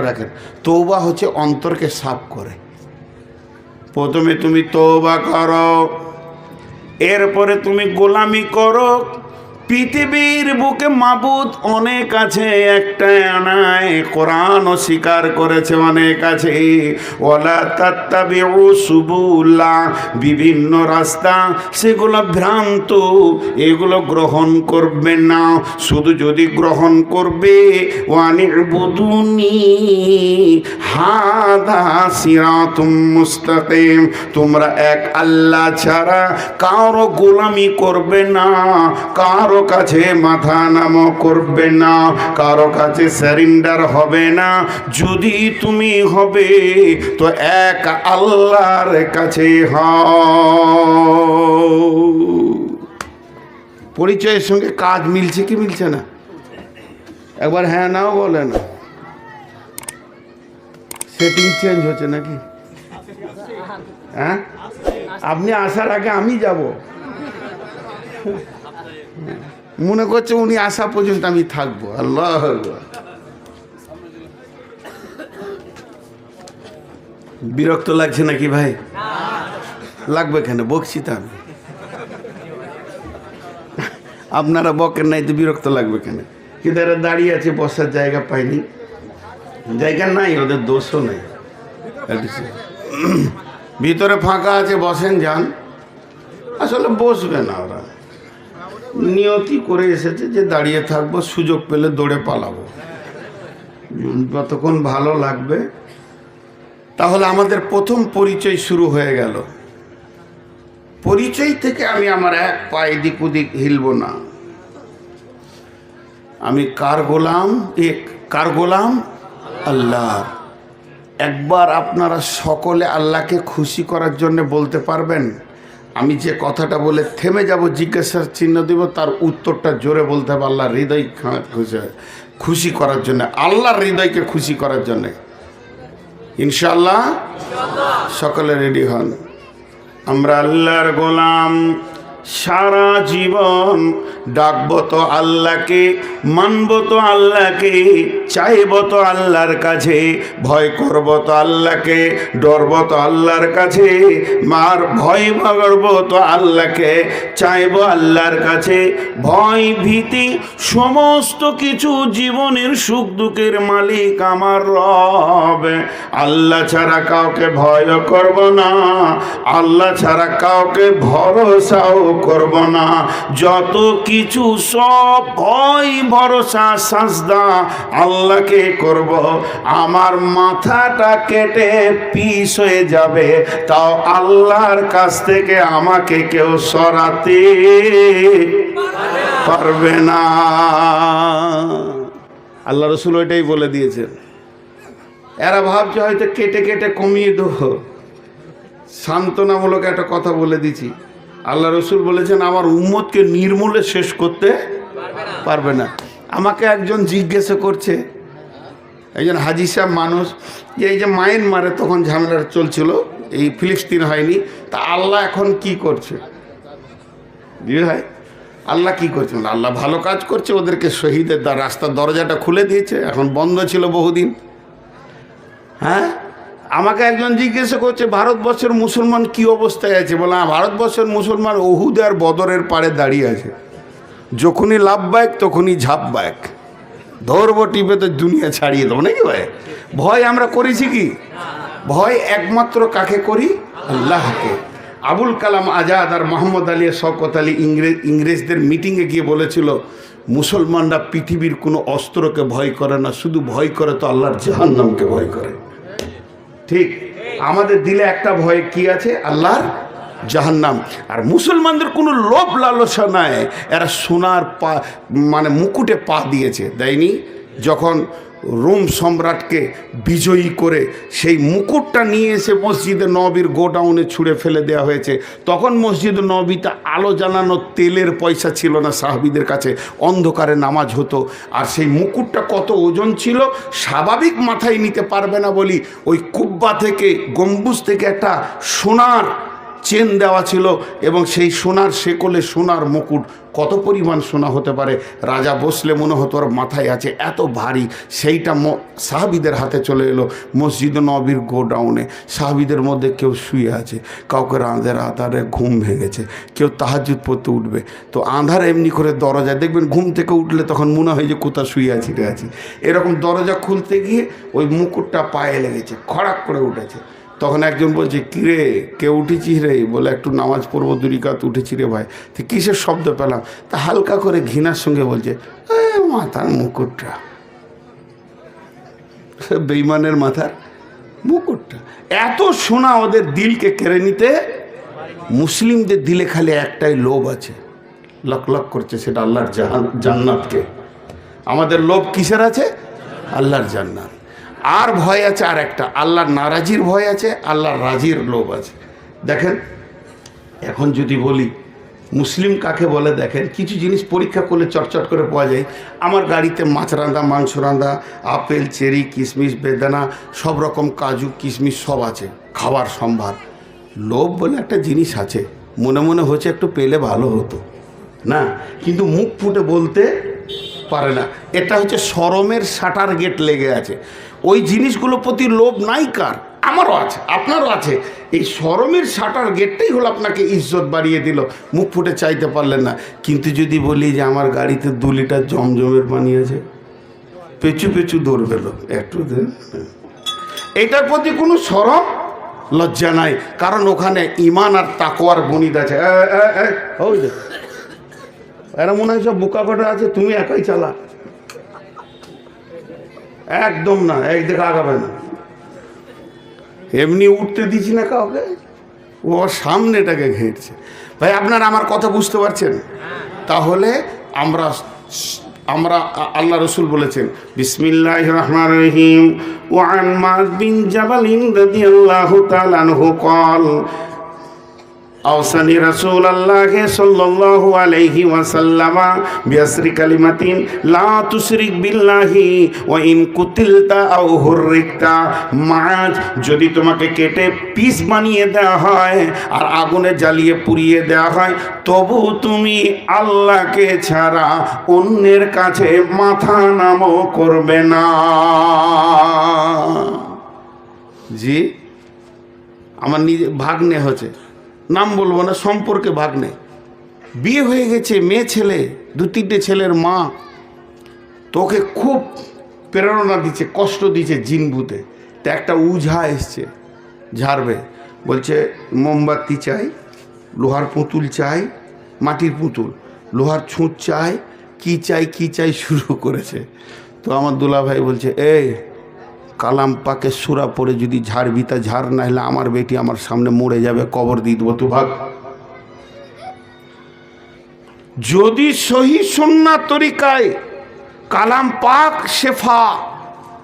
রাখেন। তওবা হচ্ছে অন্তরকে সাফ করে। প্রথমে তুমি তওবা করো, এরপরে তুমি গোলামি করো। পৃথিবীর বুকে মাবুদ অনেক আছে, একটাই আনায়। কোরআন স্বীকার করেছে অনেক আছে। ওয়ালা তাত্তাবিউ সুবুলা, বিভিন্ন রাস্তা সেগুলো ভ্রান্ত, এগুলো গ্রহণ করবে না। শুধু যদি গ্রহণ করবে ওয়ানিবুদুনি হাদা সিরাতুম মুস্তাকিম, তোমরা এক আল্লাহ ছাড়া কারো গোলামি করবে না, কারো কাছে মাথা নাম করবে না, কারো কাছে সারেন্ডার হবে না। যদি তুমি হবে তো এক আল্লাহর কাছে হও। পরিচয়ের সঙ্গে কাজ মিলছে কি মিলছে না? একবার হ্যাঁ নাও বলে না। সেটিং চেঞ্জ হচ্ছে নাকি? হ্যাঁ, আপনি আসার আগে আমি যাব। মনে করছে উনি আসা পর্যন্ত আমি থাকবো। আল্লাহ, বিরক্ত লাগছে নাকি ভাই? লাগবে কেন? বকছি তো আমি। আপনারা বকেন নাই তো বিরক্ত লাগবে কেন? কিন্তু এরা দাঁড়িয়ে আছে, বসার জায়গা পায়নি। জায়গা নাই, ওদের দোষও নেই। ভিতরে ফাঁকা আছে, বসেন যান। আসলে বসবে না, ওরা নিয়তি করে এসেছে যে দাঁড়িয়ে থাকবো, সুযোগ পেলে দৌড়ে পালাবো, যতক্ষণ ভালো লাগবে। তাহলে আমাদের প্রথম পরিচয় শুরু হয়ে গেল। পরিচয় থেকে আমি আমার এক পা এদিক ওদিক হিলব না। আমি কার গোলাম? কার গোলাম? আল্লাহ। একবার আপনারা সকলে আল্লাহকে খুশি করার জন্য বলতে পারবেন? আমি যে কথাটা বলে থেমে যাব, জিজ্ঞাসার চিহ্ন দিব, তার উত্তরটা জোরে বলতে হবে। আল্লাহর হৃদয় খুশি করার জন্য, আল্লাহর হৃদয়কে খুশি করার জন্য। ইনশাআল্লাহ সকলে রেডি হন। আমরা আল্লাহর গোলাম, সারা জীবন ডাকবো তো আল্লাহকে, মানবো তো আল্লাহকে, চাইবো তো আল্লাহর কাছে, ভয় করবো তো আল্লাহকে, ডরবো তো আল্লাহর কাছে, মার ভয় করবো তো আল্লাহকে, চাইবো আল্লাহর কাছে। ভয় ভীতি সমস্ত কিছু জীবনের সুখ দুঃখের মালিক আমার রব। আল্লাহ ছাড়া কাউকে ভয় করব না, আল্লাহ ছাড়া কাউকে ভরসাও করব না। যত কিছু সব ভয় ভরসা সাজদা আল্লাহকে করব। আমার মাথাটা কেটে পিস হয়ে যাবে, তাও আল্লাহর কাছ থেকে আমাকে কেউ সরাতে পারবে না। আল্লাহ রসুল ওইটাই বলে দিয়েছেন। এরা ভাবছে হয়তো কেটে কেটে কমিয়ে দেবো। সান্ত্বনামূলক একটা কথা বলে দিচ্ছি। আল্লাহ রসুল বলেছেন আমার উম্মতকে নির্মূলে শেষ করতে পারবে না। আমাকে একজন জিজ্ঞাসা করছে, একজন হাজি সাহেব মানুষ, যে এই যে মায়ানমারে তখন ঝামেলা চলছিল, এই ফিলিস্তিন হয়নি, তা আল্লাহ এখন কি করছে? জি ভাই, আল্লাহ কি করছে? আল্লাহ ভালো কাজ করছে, ওদেরকে শহীদের রাস্তার দরজাটা খুলে দিয়েছে, এখন বন্ধ ছিল বহুদিন। হ্যাঁ, আমাকে একজন জিজ্ঞাসা করছে ভারতবর্ষের মুসলমান কি অবস্থায় আছে? বলে ভারতবর্ষের মুসলমান উহুদ আর বদরের পাড়ে দাঁড়িয়ে আছে, যখনই লাভ বাইক তখনই ঝাপ বাইক, ধরবো টিপে তো দুনিয়া ছাড়িয়ে দেবো নাকি ভাই? ভয় আমরা করেছি কি? ভয় একমাত্র কাকে করি? আল্লাহকে। আবুল কালাম আজাদ আর মোহাম্মদ আলী শওকত আলী ইংরেজদের মিটিংয়ে গিয়ে বলেছিল মুসলমানরা পৃথিবীর কোনো অস্ত্রকে ভয় করে না, শুধু ভয় করে তো আল্লাহর জাহান্নামকে ভয় করে। ঠিক, আমাদের দিলে একটা ভয় কি আছে? আল্লাহর জাহান্নাম। আর মুসলমানদের কোনো লোভ লালসা নাই। এরা সোনার পা মানে মুকুটে পা দিয়েছে, দেয়নি? যখন রোম সম্রাটকে বিজয়ী করে সেই মুকুটটা নিয়ে এসে মসজিদে নববীর গোডাউনে ছুঁড়ে ফেলে দেওয়া হয়েছে, তখন মসজিদ নববীতে আলো জ্বালানো তেলের পয়সা ছিল না সাহাবীদের কাছে, অন্ধকারে নামাজ হতো। আর সেই মুকুটটা কত ওজন ছিল, স্বাভাবিক মাথায় নিতে পারবে না বলি ওই কুব্বা থেকে, গম্বুজ থেকে একটা সোনার চেন দেওয়া ছিল এবং সেই সোনার শেকলে সোনার মুকুট। কত পরিমাণ সোনা হতে পারে? রাজা বসলে মনে হতো ওর মাথায় আছে, এত ভারী। সেইটা সাহাবীদের হাতে চলে এলো মসজিদ নববীর গোডাউনে। সাহাবীদের মধ্যে কেউ শুয়ে আছে, কাউকে আঁধারে ঘুম ভেঙেছে, কেউ তাহাজ্জুদ পড়তে উঠবে। তো আঁধারে এমনি করে দরজা দেখবেন, ঘুম থেকে উঠলে তখন মনে হয় যে কোথাও শুয়ে আছি এরকম। দরজা খুলতে গিয়ে ওই মুকুটটা পায়ে লেগেছে, খড়াক করে উঠেছে। তখন একজন বলছে, কিরে কে উঠেছিস রে? বলে, একটু নামাজ পড়বো, 2 রাকাত উঠেছি রে ভাই। তো কিসের শব্দ পেলাম? তা হালকা করে ঘৃণার সঙ্গে বলছে, মাথার মুকুটটা, বেঈমানের মাথার মুকুটটা। এত সোনা ওদের দিলকে কেড়ে নিতে। মুসলিমদের দিলে খালি একটাই লোভ আছে, লক লক করছে, সেটা আল্লাহর জান্নাতকে। আমাদের লোভ কিসের আছে? আল্লাহর জান্নাত। আর ভয় আছে আর একটা, আল্লাহর নারাজির ভয় আছে, আল্লাহর রাজির লোভ আছে। দেখেন, এখন যদি বলি মুসলিম কাকে বলে, দেখেন কিছু জিনিস পরীক্ষা করলে চটচট করে পাওয়া যায়। আমার গাড়িতে মাছ রাঁধা, মাংস রাঁধা, আপেল, চেরি, কিশমিশ, বেদানা, সব রকম কাজু কিশমিশ সব আছে, খাবার সম্ভার। লোভ বলে একটা জিনিস আছে, মনে মনে হচ্ছে একটু পেলে ভালো হতো না, কিন্তু মুখ ফুটে বলতে পারে না। এটা হচ্ছে শরমের শাটার গেট লেগে আছে। ওই জিনিসগুলোর প্রতি লোভ নাই কার? আমারও আছে, আপনারও আছে। এই শরমের শাটার গেটটাই হলো আপনাকে ইজ্জত বাড়িয়ে দিল, মুখ ফুটে চাইতে পারলেন না। কিন্তু যদি বলি যে আমার গাড়িতে 2 লিটার জমজমের পানি আছে, পেছু পেছু দৌড় পেল, একটু দেন, এটার প্রতি কোনো শরম লজ্জা নাই, কারণ ওখানে ঈমান আর তাকওয়ার বনিদ আছে। এরা মনে হয় সব বোকা কটা আছে, তুমি একাই চালা। একদম না, একদিকে আগাবে না। এমনি উঠতে দিচ্ছি না কাউকে, ও সামনেটাকে ঘেরছে। ভাই, আপনারা আমার কথা বুঝতে পারছেন? তাহলে আমরা আল্লাহ রসুল বলেছেন, বিসমিল্লাহির রহমানির রহিম, ওয়া আন মুআয বিন জাবাল রাদিয়াল্লাহু তাআলা আনহু ক্বাল আওসানি রাসূলুল্লাহ সাল্লাল্লাহু আলাইহি ওয়াসাল্লাম বিআসরি কালিমাতিন লা তুশরিক বিল্লাহি ওয়া ইন কুতিলতা আও হুররিকতা। মাছ যদি তোমাকে কেটে পিস বানিয়ে দেওয়া হয় আর আগুনে জ্বালিয়ে পুড়িয়ে দেওয়া হয়, তবু তুমি আল্লাহকে ছাড়া অন্যের কাছে মাথা নামো করবে না। জি, আমার নিজে ভাগ্নে হচ্ছে, নাম বলবো না, সম্পর্কে ভাগ্নে, বিয়ে হয়ে গেছে, মেয়ে ছেলে, 2-3টে ছেলের মা। তোকে খুব প্রেরণা দিচ্ছে, কষ্ট দিচ্ছে জিনভূতে। তা একটা উঝা এসছে ঝাড়বে, বলছে মোমবাতি চাই, লোহার পুতুল চাই, মাটির পুতুল, লোহার ছুঁচ চাই, কি চাই শুরু করেছে। তো আমার দুলাভাই বলছে, এই কালাম পাকে সূরা পড়ে যদি ঝাড়বি তা ঝাড়, না হলে আমার বেটি আমার সামনে মরে যাবে, কবর দিয়ে দেবো, তো ভাগ। যদি সহি সুন্নাহ তরিকায় কালাম পাক শেফা,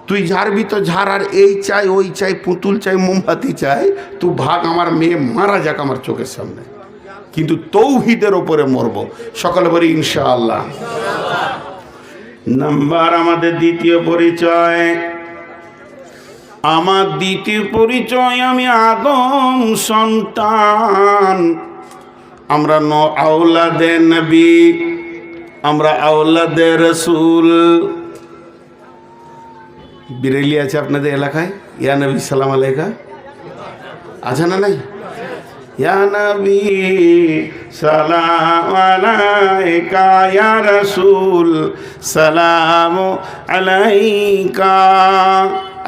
তুই ঝাড়বি তো ঝাড়, আর এই চাই ওই চাই, পুতুল চাই, মোমবাতি চাই, তুই ভাগ, আমার মেয়ে মারা যাক আমার চোখের সামনে, কিন্তু তৌহিদের ওপরে মরব। সকালে বলি ইনশাআল্লাহ। নাম্বার আমাদের দ্বিতীয় পরিচয়, আমার দ্বিতীয় পরিচয়, আমি আদম সন্তান। আমরা আওলাদে নবী, আমরা আওলাদে রসুল। বিরেলি আছে আপনাদের এলাকায়? ইয়া নবী সালাম আলাইকা আছে না? নাই? ইয়া নবী সালাম আলাইকা, ইয়া রাসূল সালাম আলাইকা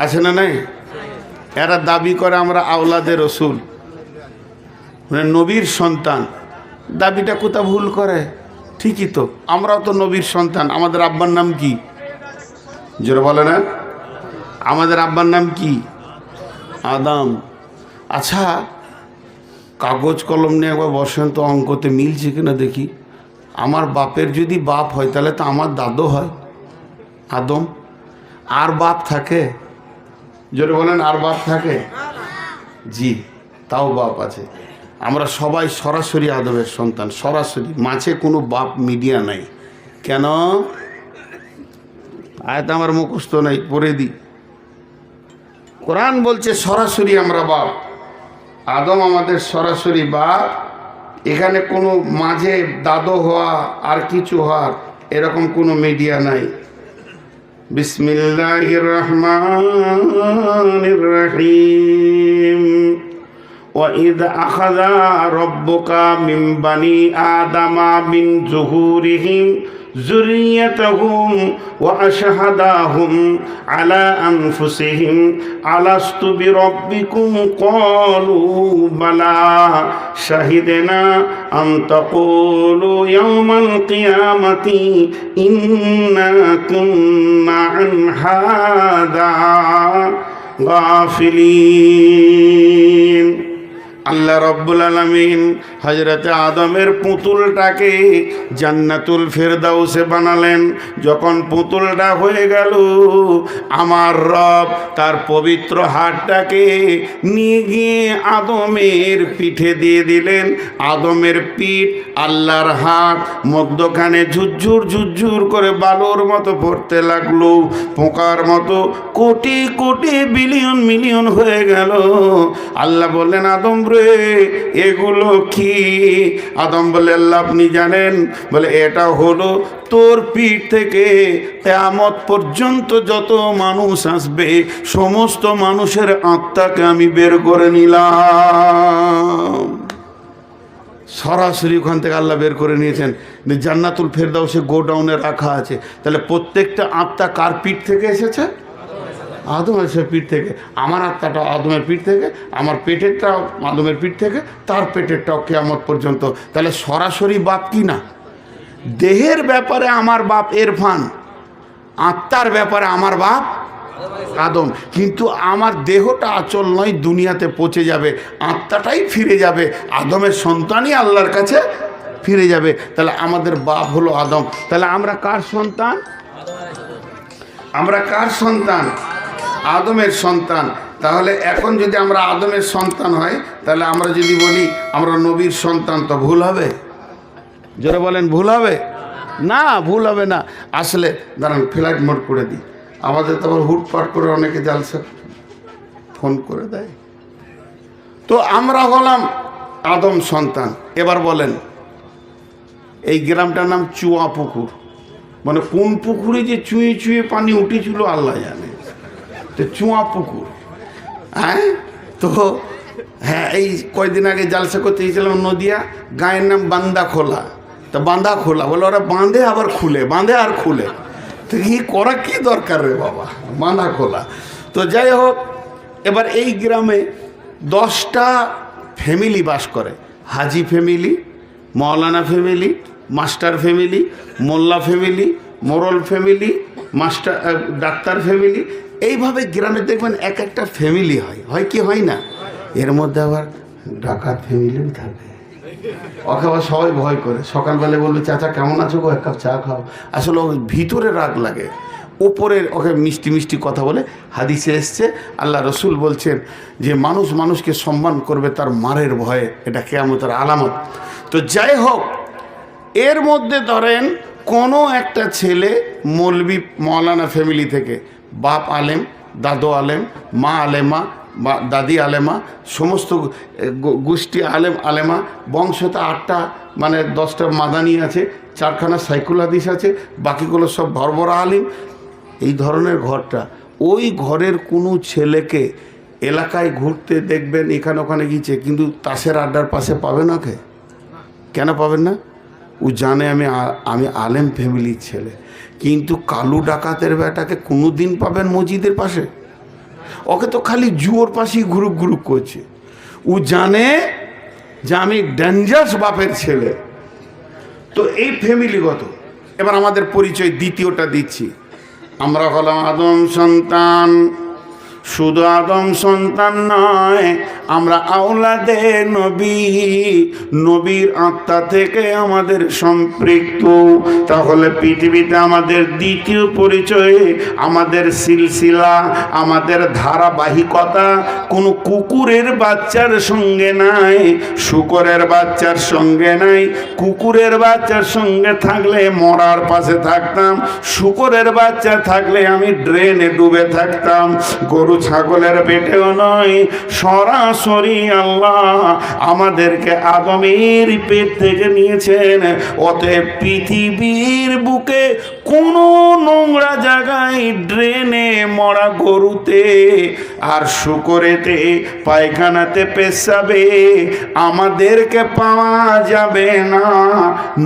আছে না? নাই? এরা দাবি করে আমরা আওলাদে রসুল, মানে নবীর সন্তান। দাবিটা কোথা ভুল করে? ঠিকই তো, আমরাও তো নবীর সন্তান। আমাদের আব্বার নাম কি? জোরে বলে না? আমাদের আব্বার নাম কি? আদম। আচ্ছা, কাগজ কলম নিয়ে একবার বসেন তো, অঙ্কতে মিলছে কিনা দেখি। আমার বাপের যদি বাপ হয় তাহলে তো আমার দাদু হয় আদম। আর বাপ থাকে? জোরে বলেন, আর বাপ থাকে? জি, তাও বাপ আছে। আমরা সবাই সরাসরি আদমের সন্তান, সরাসরি, মাঝে কোনো বাপ মিডিয়া নাই। কেন? আয়াত আমার মুখস্থ নাই, পড়ে দিই। কোরআন বলছে সরাসরি আমরা বাপ। আদম আমাদের সরাসরি বাপ। এখানে কোনো মাঝে দাদু হওয়া আর কিছু হওয়ার এরকম কোনো মিডিয়া নাই। বিসমিল্লাহির রহমানির রহিম। وَإِذْ أَخَذَ رَبُّكَ مِنْ بَنِي آدَمَ مِنْ ظُهُورِهِمْ ذُرِّيَّتَهُمْ وَأَشْهَدَهُمْ عَلَى أَنفُسِهِمْ أَلَسْتُ بِرَبِّكُمْ قَالُوا بَلَى شَهِدْنَا أَنْ تَقُولُوا يَوْمَ الْقِيَامَةِ إِنَّا كُنَّا عَنْ هَذَا غَافِلِينَ। আল্লাহ রাব্বুল আলামিন হযরত আদমের পুতুলটাকে জান্নাতুল ফেরদাউসে বানালেন। যখন পুতুলটা হয়ে গেল, আমার রব তার পবিত্র হাতটাকে নিয়ে গিয়ে আদমের পিঠে দিয়ে দিলেন। আদমের পিঠ আল্লাহর হাত মধ্যখানে ঝুরঝুর ঝুরঝুর করে বালুর মতো পড়তে লাগলো, পোকার মতো কোটি কোটি বিলিয়ন মিলিয়ন হয়ে গেল। আল্লাহ বললেন, আদম রে, এগুলো কি? আদম বলে, আল্লাহ আপনি জানেন। বলে, এটা হলো তোর পিঠ থেকে কিয়ামত পর্যন্ত যত মানুষ আসবে সমস্ত মানুষের আত্মাকে আমি বের করে নিলাম। সরাসরি ওখান থেকে আল্লাহ বের করে নিয়েছেন। জান্নাতুল ফেরদাউসে গোডাউনে রাখা আছে। তাহলে প্রত্যেকটা আত্মা কার পিঠ থেকে এসেছে? আদমের পিঠ থেকে। আমার আত্মাটা আদমের পিঠ থেকে, আমার পেটেরটাও আদমের পিঠ থেকে, তার পেটেরটাও কিয়ামত পর্যন্ত। তাহলে সরাসরি বাপ কি না? দেহের ব্যাপারে আমার বাপ ইরফান, আত্মার ব্যাপারে আমার বাপ আদম। কিন্তু আমার দেহটা আচল নয়, দুনিয়াতে পচে যাবে, আত্মাটাই ফিরে যাবে, আদমের সন্তানই আল্লাহর কাছে ফিরে যাবে। তাহলে আমাদের বাপ হলো আদম। তাহলে আমরা কার সন্তান? আমরা কার সন্তান? আদমের সন্তান। তাহলে এখন যদি আমরা আদমের সন্তান হয়, তাহলে আমরা যদি বলি আমরা নবীর সন্তান, তো ভুল হবে? যারা বলেন ভুল হবে না, ভুল হবে না। আসলে দাঁড়ান, ফ্লাইট মোড করে দিই। আমাদের তো আবার হুটপাট করে অনেকে জালসা ফোন করে দেয়। তো আমরা হলাম আদম সন্তান। এবার বলেন, এই গ্রামটার নাম চুয়া পুকুর। মানে কোন পুকুরে যে চুঁয়ে চুঁয়ে পানি উঠেছিল আল্লাহ জানে। তো চুয়া পুকুর, হ্যাঁ। তো হ্যাঁ, এই কয়দিন আগে জালসা করতে গিয়েছিলাম নদিয়া, গায়ের নাম বান্দা খোলা। তো বাঁধা খোলা বলে, ওরা বাঁধে আবার খুলে, বাঁধে আর খুলে। তো কি করা কি দরকার রে বাবা, বাঁধা খোলা। তো যাই হোক, এবার এই গ্রামে 10টা ফ্যামিলি বাস করে। হাজি ফ্যামিলি, মৌলানা ফ্যামিলি, মাস্টার ফ্যামিলি, মোল্লা ফ্যামিলি, মোরল ফ্যামিলি, মাস্টার ডাক্তার ফ্যামিলি। এইভাবে গ্রামে দেখবেন এক একটা ফ্যামিলি হয় কি হয় না? এর মধ্যে আবার ডাকাত ফ্যামিলিও থাকে। ওকে আবার সবাই ভয় করে। সকালবেলা বলবে, চাচা কেমন আছো গো, এক কাপ চা খাও। আসলে ওর ভিতরে রাগ লাগে, ওপরে ওকে মিষ্টি মিষ্টি কথা বলে। হাদিসে এসছে, আল্লাহ রসুল বলছেন যে মানুষ মানুষকে সম্মান করবে তার মারের ভয়ে, এটা কিয়ামতের আলামত। তো যাই হোক, এর মধ্যে ধরেন কোনো একটা ছেলে মৌলবি মৌলানা ফ্যামিলি থেকে, বাপ আলেম, দাদু আলেম, মা আলেমা বা দাদি আলেমা, সমস্ত গোষ্ঠী আলেম আলেমা, বংশতে 8টা মানে 10টা মাদানি আছে, 4খানা সাইকুল হাদিস আছে, বাকিগুলো সব ভরভরা আলিম। এই ধরনের ঘরটা, ওই ঘরের কোনো ছেলেকে এলাকায় ঘুরতে দেখবেন এখানে ওখানে গিয়েছে, কিন্তু তাসের আড্ডার পাশে পাবেন ওকে। কেন পাবেন না? ও জানে আমি আলেম ফ্যামিলির ছেলে। কিন্তু কালু ডাকাতের বেটাকে কোনো দিন পাবেন মসজিদের পাশে? ওকে তো খালি জুয়োর পাশেই ঘুরুক ঘুরুক করছে। ও জানে যে আমি ডেঞ্জারাস বাপের ছেলে। তো এই ফ্যামিলিগত। এবার আমাদের পরিচয় দ্বিতীয়টা দিচ্ছি। আমরা হলাম আদম সন্তান। শুধু আদম সন্তান নয়, আমরা আওলাদে নবী, নবীর আত্মা থেকে আমাদের সম্পৃক্ত। তাহলে পৃথিবীতে আমাদের দ্বিতীয় পরিচয়, আমাদের সিলসিলা, আমাদের ধারাবাহিকতা কোনো কুকুরের বাচ্চার সঙ্গে নাই, শূকরের বাচ্চার সঙ্গে নাই। কুকুরের বাচ্চার সঙ্গে থাকলে মরার পাশে থাকতাম, শূকরের বাচ্চা থাকলে আমি ড্রেনে ডুবে থাকতাম। গরু ছাগলের পেটেও নয়, সরাসরি সরাসরি আল্লাহ আমাদেরকে আদমের পেট থেকে নিয়েছেন। অতএব পৃথিবীর বুকে কোনো নোংরা জায়গায়, ড্রেনে, মরা গরুতে, আর শুকরেতে, পায়খানাতে, পেশাবে আমাদেরকে পাওয়া যাবে না।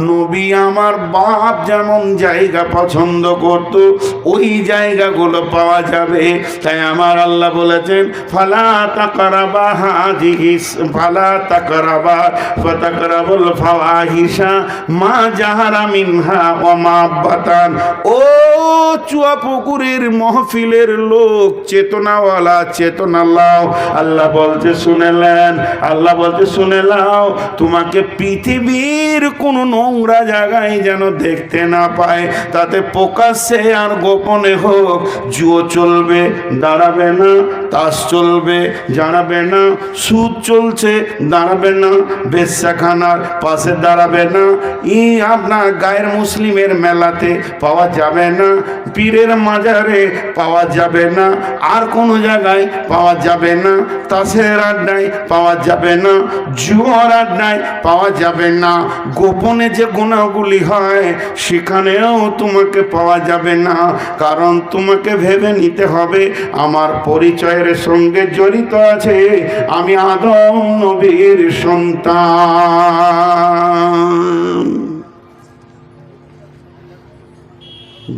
নবী আমার বাপ যেমন জায়গা পছন্দ করত, ওই জায়গাগুলো পাওয়া যাবে। তাই আমার আল্লাহ বলেছেন, ফালা তাকরাবা হাযিহি ফালা তাকরাবা ফাতাকরাবুল ফাওয়াহিশা মা জাহারা মিনহা ওয়া মা বাতান। ও চুয়াপুকুরের মহফিলের লোক, চেতনাওয়ালা, চেতনা লাও। আল্লাহ বলতে শুনেলেন, আল্লাহ বলতে শুনে লাও, তোমাকে পৃথিবীর কোনো নোংরা জায়গায় যেন দেখতে না পায়, তাতে প্রকাশ্যে আর গোপনে হোক। জুয়ো চলবে, দাঁড়াবে না। তাস চলবে, দাঁড়াবে না। সুদ চলছে, দাঁড়াবে না। বেশ্যাখানার পাশে দাঁড়াবে না। আপনার গায়ের মুসলিমের মেলাতে পাওয়া যাবে না। পীরের মাজারে পাওয়া যাবে না। আর কোনো জায়গায় পাওয়া যাবে না। তাসের আড্ডায় পাওয়া যাবে না। জুয়ার আড্ডায় পাওয়া যাবে না। গোপনে যে গুনাহগুলি হয় সেখানেও তোমাকে পাওয়া যাবে না। কারণ তোমাকে ভেবে নিতে হবে আমার পরিচয়ের সঙ্গে জড়িত আছে, আমি আদম নবীর সন্তান।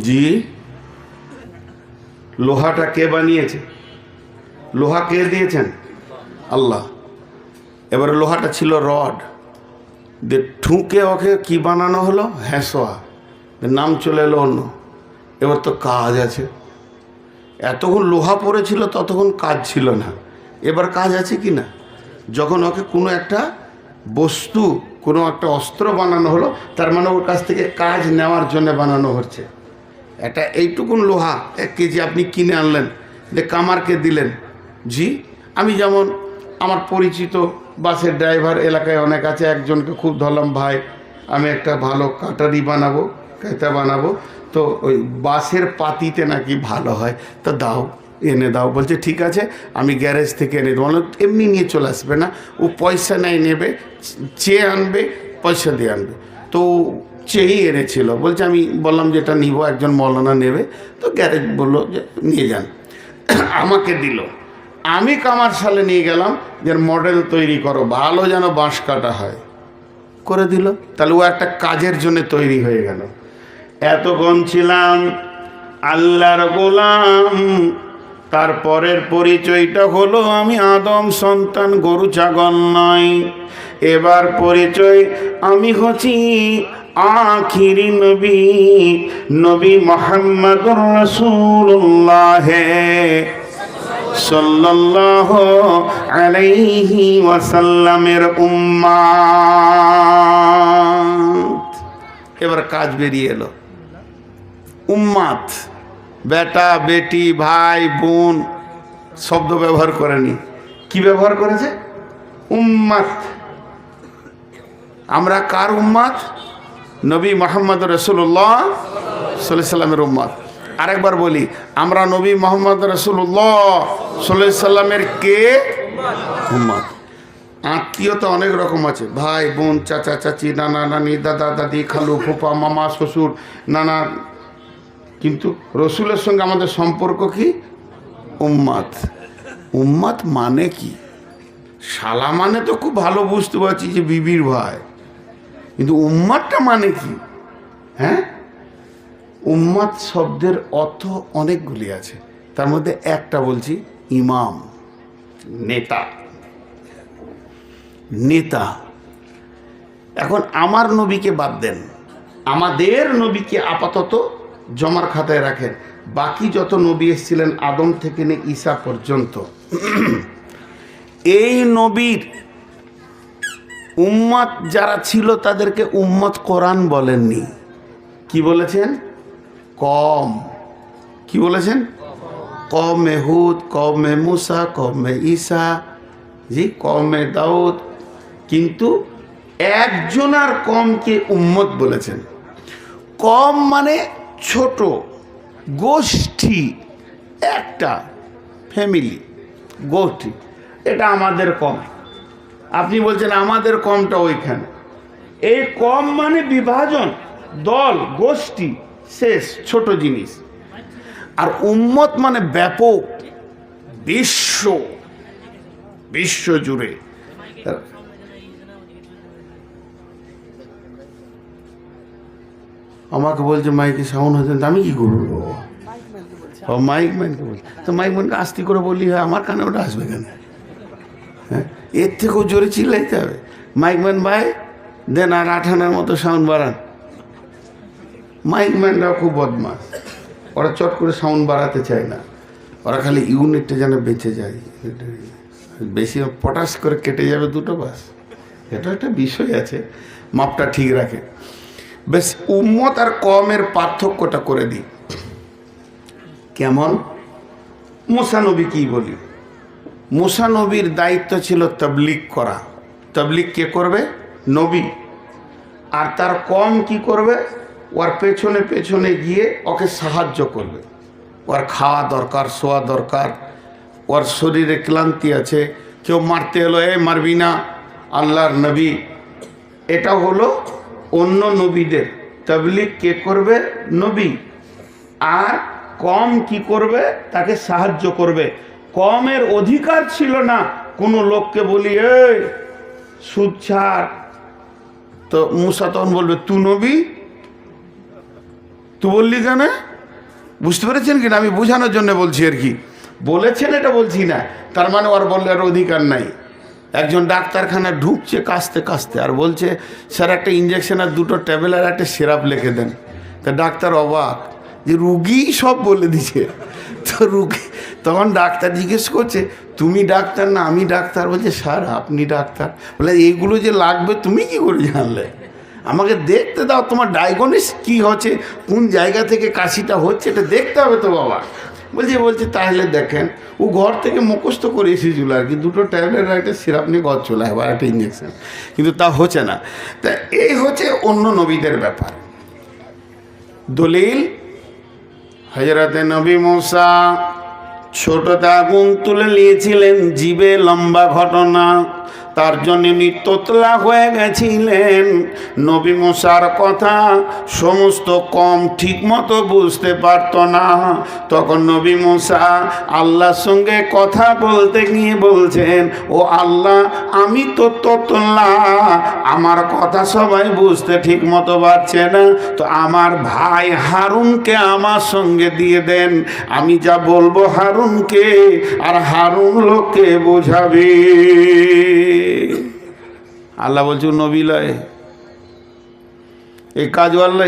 জি, লোহাটা কে বানিয়েছে? লোহা কে দিয়েছেন? আল্লাহ। এবারে লোহাটা ছিল রড, ঠুকে ওকে কি বানানো হলো? হ্যাঁসোয়া। নাম চলে এলো অন্য। এবার তো কাজ আছে। এতক্ষণ লোহা পড়েছিল, ততক্ষণ কাজ ছিল না। এবার কাজ আছে কি না? যখন ওকে কোনো একটা বস্তু, কোনো একটা অস্ত্র বানানো হলো, তার মানে ওর কাছ থেকে কাজ নেওয়ার জন্য বানানো হচ্ছে। এটা এইটুকুন লোহা 1 কেজি আপনি কিনে আনলেন, যে কামারকে দিলেন। জি, আমি যেমন আমার পরিচিত বাসের ড্রাইভার এলাকায় অনেক আছে, একজনকে খুব ধরলাম, ভাই আমি একটা ভালো কাটারি বানাবো, কাঁটা বানাবো, তো ওই বাসের পাতিতে নাকি ভালো হয়, তো দাও, এনে দাও। বলছে ঠিক আছে, আমি গ্যারেজ থেকে এনে দেবো। এমনি নিয়ে চলে আসবে না, ও পয়সা নেয়, নেবে, চেয়ে আনবে, পয়সা দিয়ে আনবে। তো চেয়েই এনেছিল। বলছে আমি বললাম যে এটা নিব, একজন মৌলানা নেবে, তো গ্যারেজ বললো যে নিয়ে যান। আমাকে দিল, আমি কামার সালে নিয়ে গেলাম, যে মডেল তৈরি করো, ভালো যেন বাঁশ কাটা হয়, করে দিল। তাহলে ও একটা কাজের জন্য তৈরি হয়ে গেল। এতক্ষণ ছিলাম আল্লাহর গোলাম, তারপরের পরিচয়টা হলো আমি আদম সন্তান, গরু ছাগল নয়। এবার পরিচয়, আমি হচ্ছি আখিরি নবী, নবী মুহাম্মদুর রাসূলুল্লাহ সাল্লাল্লাহু আলাইহি ওয়াসাল্লামের উম্মাত। এবার কাজ বেরিয়ে এলো। উম্মাত, বেটা, বেটি, ভাই, বোন শব্দ ব্যবহার করেনি। কি ব্যবহার করেছে? উম্মাত। আমরা কার উম্মাত? নবী মুহাম্মদ রাসূলুল্লাহ সাল্লাল্লাহু আলাইহি সাল্লামের উম্মাত। আরেকবার বলি, আমরা নবী মুহাম্মদ রাসূলুল্লাহ সাল্লাল্লাহু আলাইহি সাল্লামের কে? উম্মাত। আত্মীয়তা অনেক রকম আছে, ভাই, বোন, চাচা, চাচি, নানা, নানি, দাদা, দাদি, খালু, ফুফা, মামা, শ্বশুর, নানা। কিন্তু রসুলের সঙ্গে আমাদের সম্পর্ক কি? উম্মাত। উম্মাত মানে কি? শালা মানে তো খুব ভালো বুঝতে পারছি যে বিবির ভাই, কিন্তু উম্মাতটা মানে কি? হ্যাঁ, উম্মাত শব্দের অর্থ অনেকগুলি আছে, তার মধ্যে একটা বলছি, ইমাম, নেতা। নেতা। এখন আমার নবীকে বাদ দেন, আমাদের নবীকে আপাতত জমার খাতায় রাখেন। বাকি যত নবী এসেছিলেন আদম থেকে নিয়ে ঈসা পর্যন্ত, এই নবীর উম্মত যারা ছিল তাদেরকে উম্মত কোরআন বলেননি। কি বলেছেন? কম। কি বলেছেন? কওমে হুদ, কওমে মুসা, কওমে ঈসা, জি, কওমে দাউদ। কিন্তু একজনার কমকে উম্মত বলেছেন। কম মানে ছোট গোষ্ঠী, একটা ফ্যামিলি, গোষ্ঠী। এটা আমাদের কম। আপনি বলছেন আমাদের কমটা ওইখানে। এই কম মানে বিভাজন, দল, গোষ্ঠী, শেষ, ছোট জিনিস। আর উম্মত মানে ব্যাপক, বিশ্ব জুড়ে। আমাকে বলছে মাইকে সাউন্ড হয়েছে, আমি কি করবো? মাইক ম্যানকে বলছি, তো মাইক ম্যানকে আস্তে করে বললি হয়, আমার কানে ওটা আসবে কেন? হ্যাঁ, এর থেকেও জোরে চিল্লাইতে হবে। মাইক ম্যান ভাই দেন আর 8 আনার মতো সাউন্ড বাড়ান। মাইক ম্যানরাও খুব বদমাস, ওরা চট করে সাউন্ড বাড়াতে চায় না, ওরা খালি ইউনিটটা যেন বেঁচে যায়, বেশি পটাশ করে কেটে যাবে দুটো, বাস। এটা একটা বিষয় আছে, মাপটা ঠিক রাখে। বেশ, উম্মত আর কমের পার্থক্যটা করে দিই। কেমন? মুসা নবী কি বলি? মুসা নবীর দায়িত্ব ছিল তাবলীগ করা। তাবলীগ কে করবে? নবী। আর তার কম কি করবে? ওর পেছনে পেছনে গিয়ে ওকে সাহায্য করবে। ওর খাওয়া দরকার, শোয়া দরকার, ওর শরীরে ক্লান্তি আছে, কেউ মারতে এলো, এ মারবি না, আল্লাহর নবী। এটা হলো অন্য নবীদের। তাবলীগ কে করবে? নবী। আর কম কি করবে? তাকে সাহায্য করবে। কমের অধিকার ছিল না কোনো লোককে বলি এই সুদ ছাড়, তো মুসা তখন বলবে তু নবী, তু বললি কেন? বুঝতে পেরেছেন কিনা? আমি বোঝানোর জন্য বলছি আর কি, বলেছেন এটা বলছি না। তার মানে ওর বলার অধিকার নাই। একজন ডাক্তারখানা ঢুকছে কাশতে কাশতে, আর বলছে স্যার একটা ইঞ্জেকশন আর 2টো ট্যাবলেট আর একটা সিরাপ লিখে দেন। তা ডাক্তার অবাক যে রুগী সব বলে দিছে। তো রুগী তখন ডাক্তার জিজ্ঞেস করছে তুমি ডাক্তার না আমি ডাক্তার? বলছে স্যার আপনি ডাক্তার। বলে এইগুলো যে লাগবে তুমি কি করে জানলে? আমাকে দেখতে দাও, তোমার ডায়াগনোসিস কী হচ্ছে, কোন জায়গা থেকে কাশিটা হচ্ছে, এটা দেখতে হবে তো বাবা। বলছে তাহলে দেখেন, ও ঘর থেকে মুখস্থ করে এসেছিল আর কি, 2টো ট্যাবলেট আর একটা সিরাপ নিয়ে ঘর চলে আবার একটা ইঞ্জেকশন, কিন্তু তা হচ্ছে না। তা এই হচ্ছে অন্য নবীদের ব্যাপার। দলিল, হযরতে নবী মুসা ছোটতে আগুন তুলে নিয়েছিলেন, জীবে লম্বা ঘটনা, তার জন্য তোতলা হয়ে গেছিলেন। নবী মুসার কথা সমস্ত কম ঠিক মতো বুঝতে পারত না। তখন নবী মুসা আল্লাহর সঙ্গে কথা বলতে গিয়ে বলছেন, ও আল্লাহ আমি তো তোতলা, আমার কথা সবাই বুঝতে ঠিক মতো পারছে না, তো আমার ভাই হারুনকে আমার সঙ্গে দিয়ে দেন, আমি যা বলবো হারুনকে, আর হারুন লোককে বোঝাবে। আল্লাহ বলছে নবী লয়, এই কাজ আল্লাহ।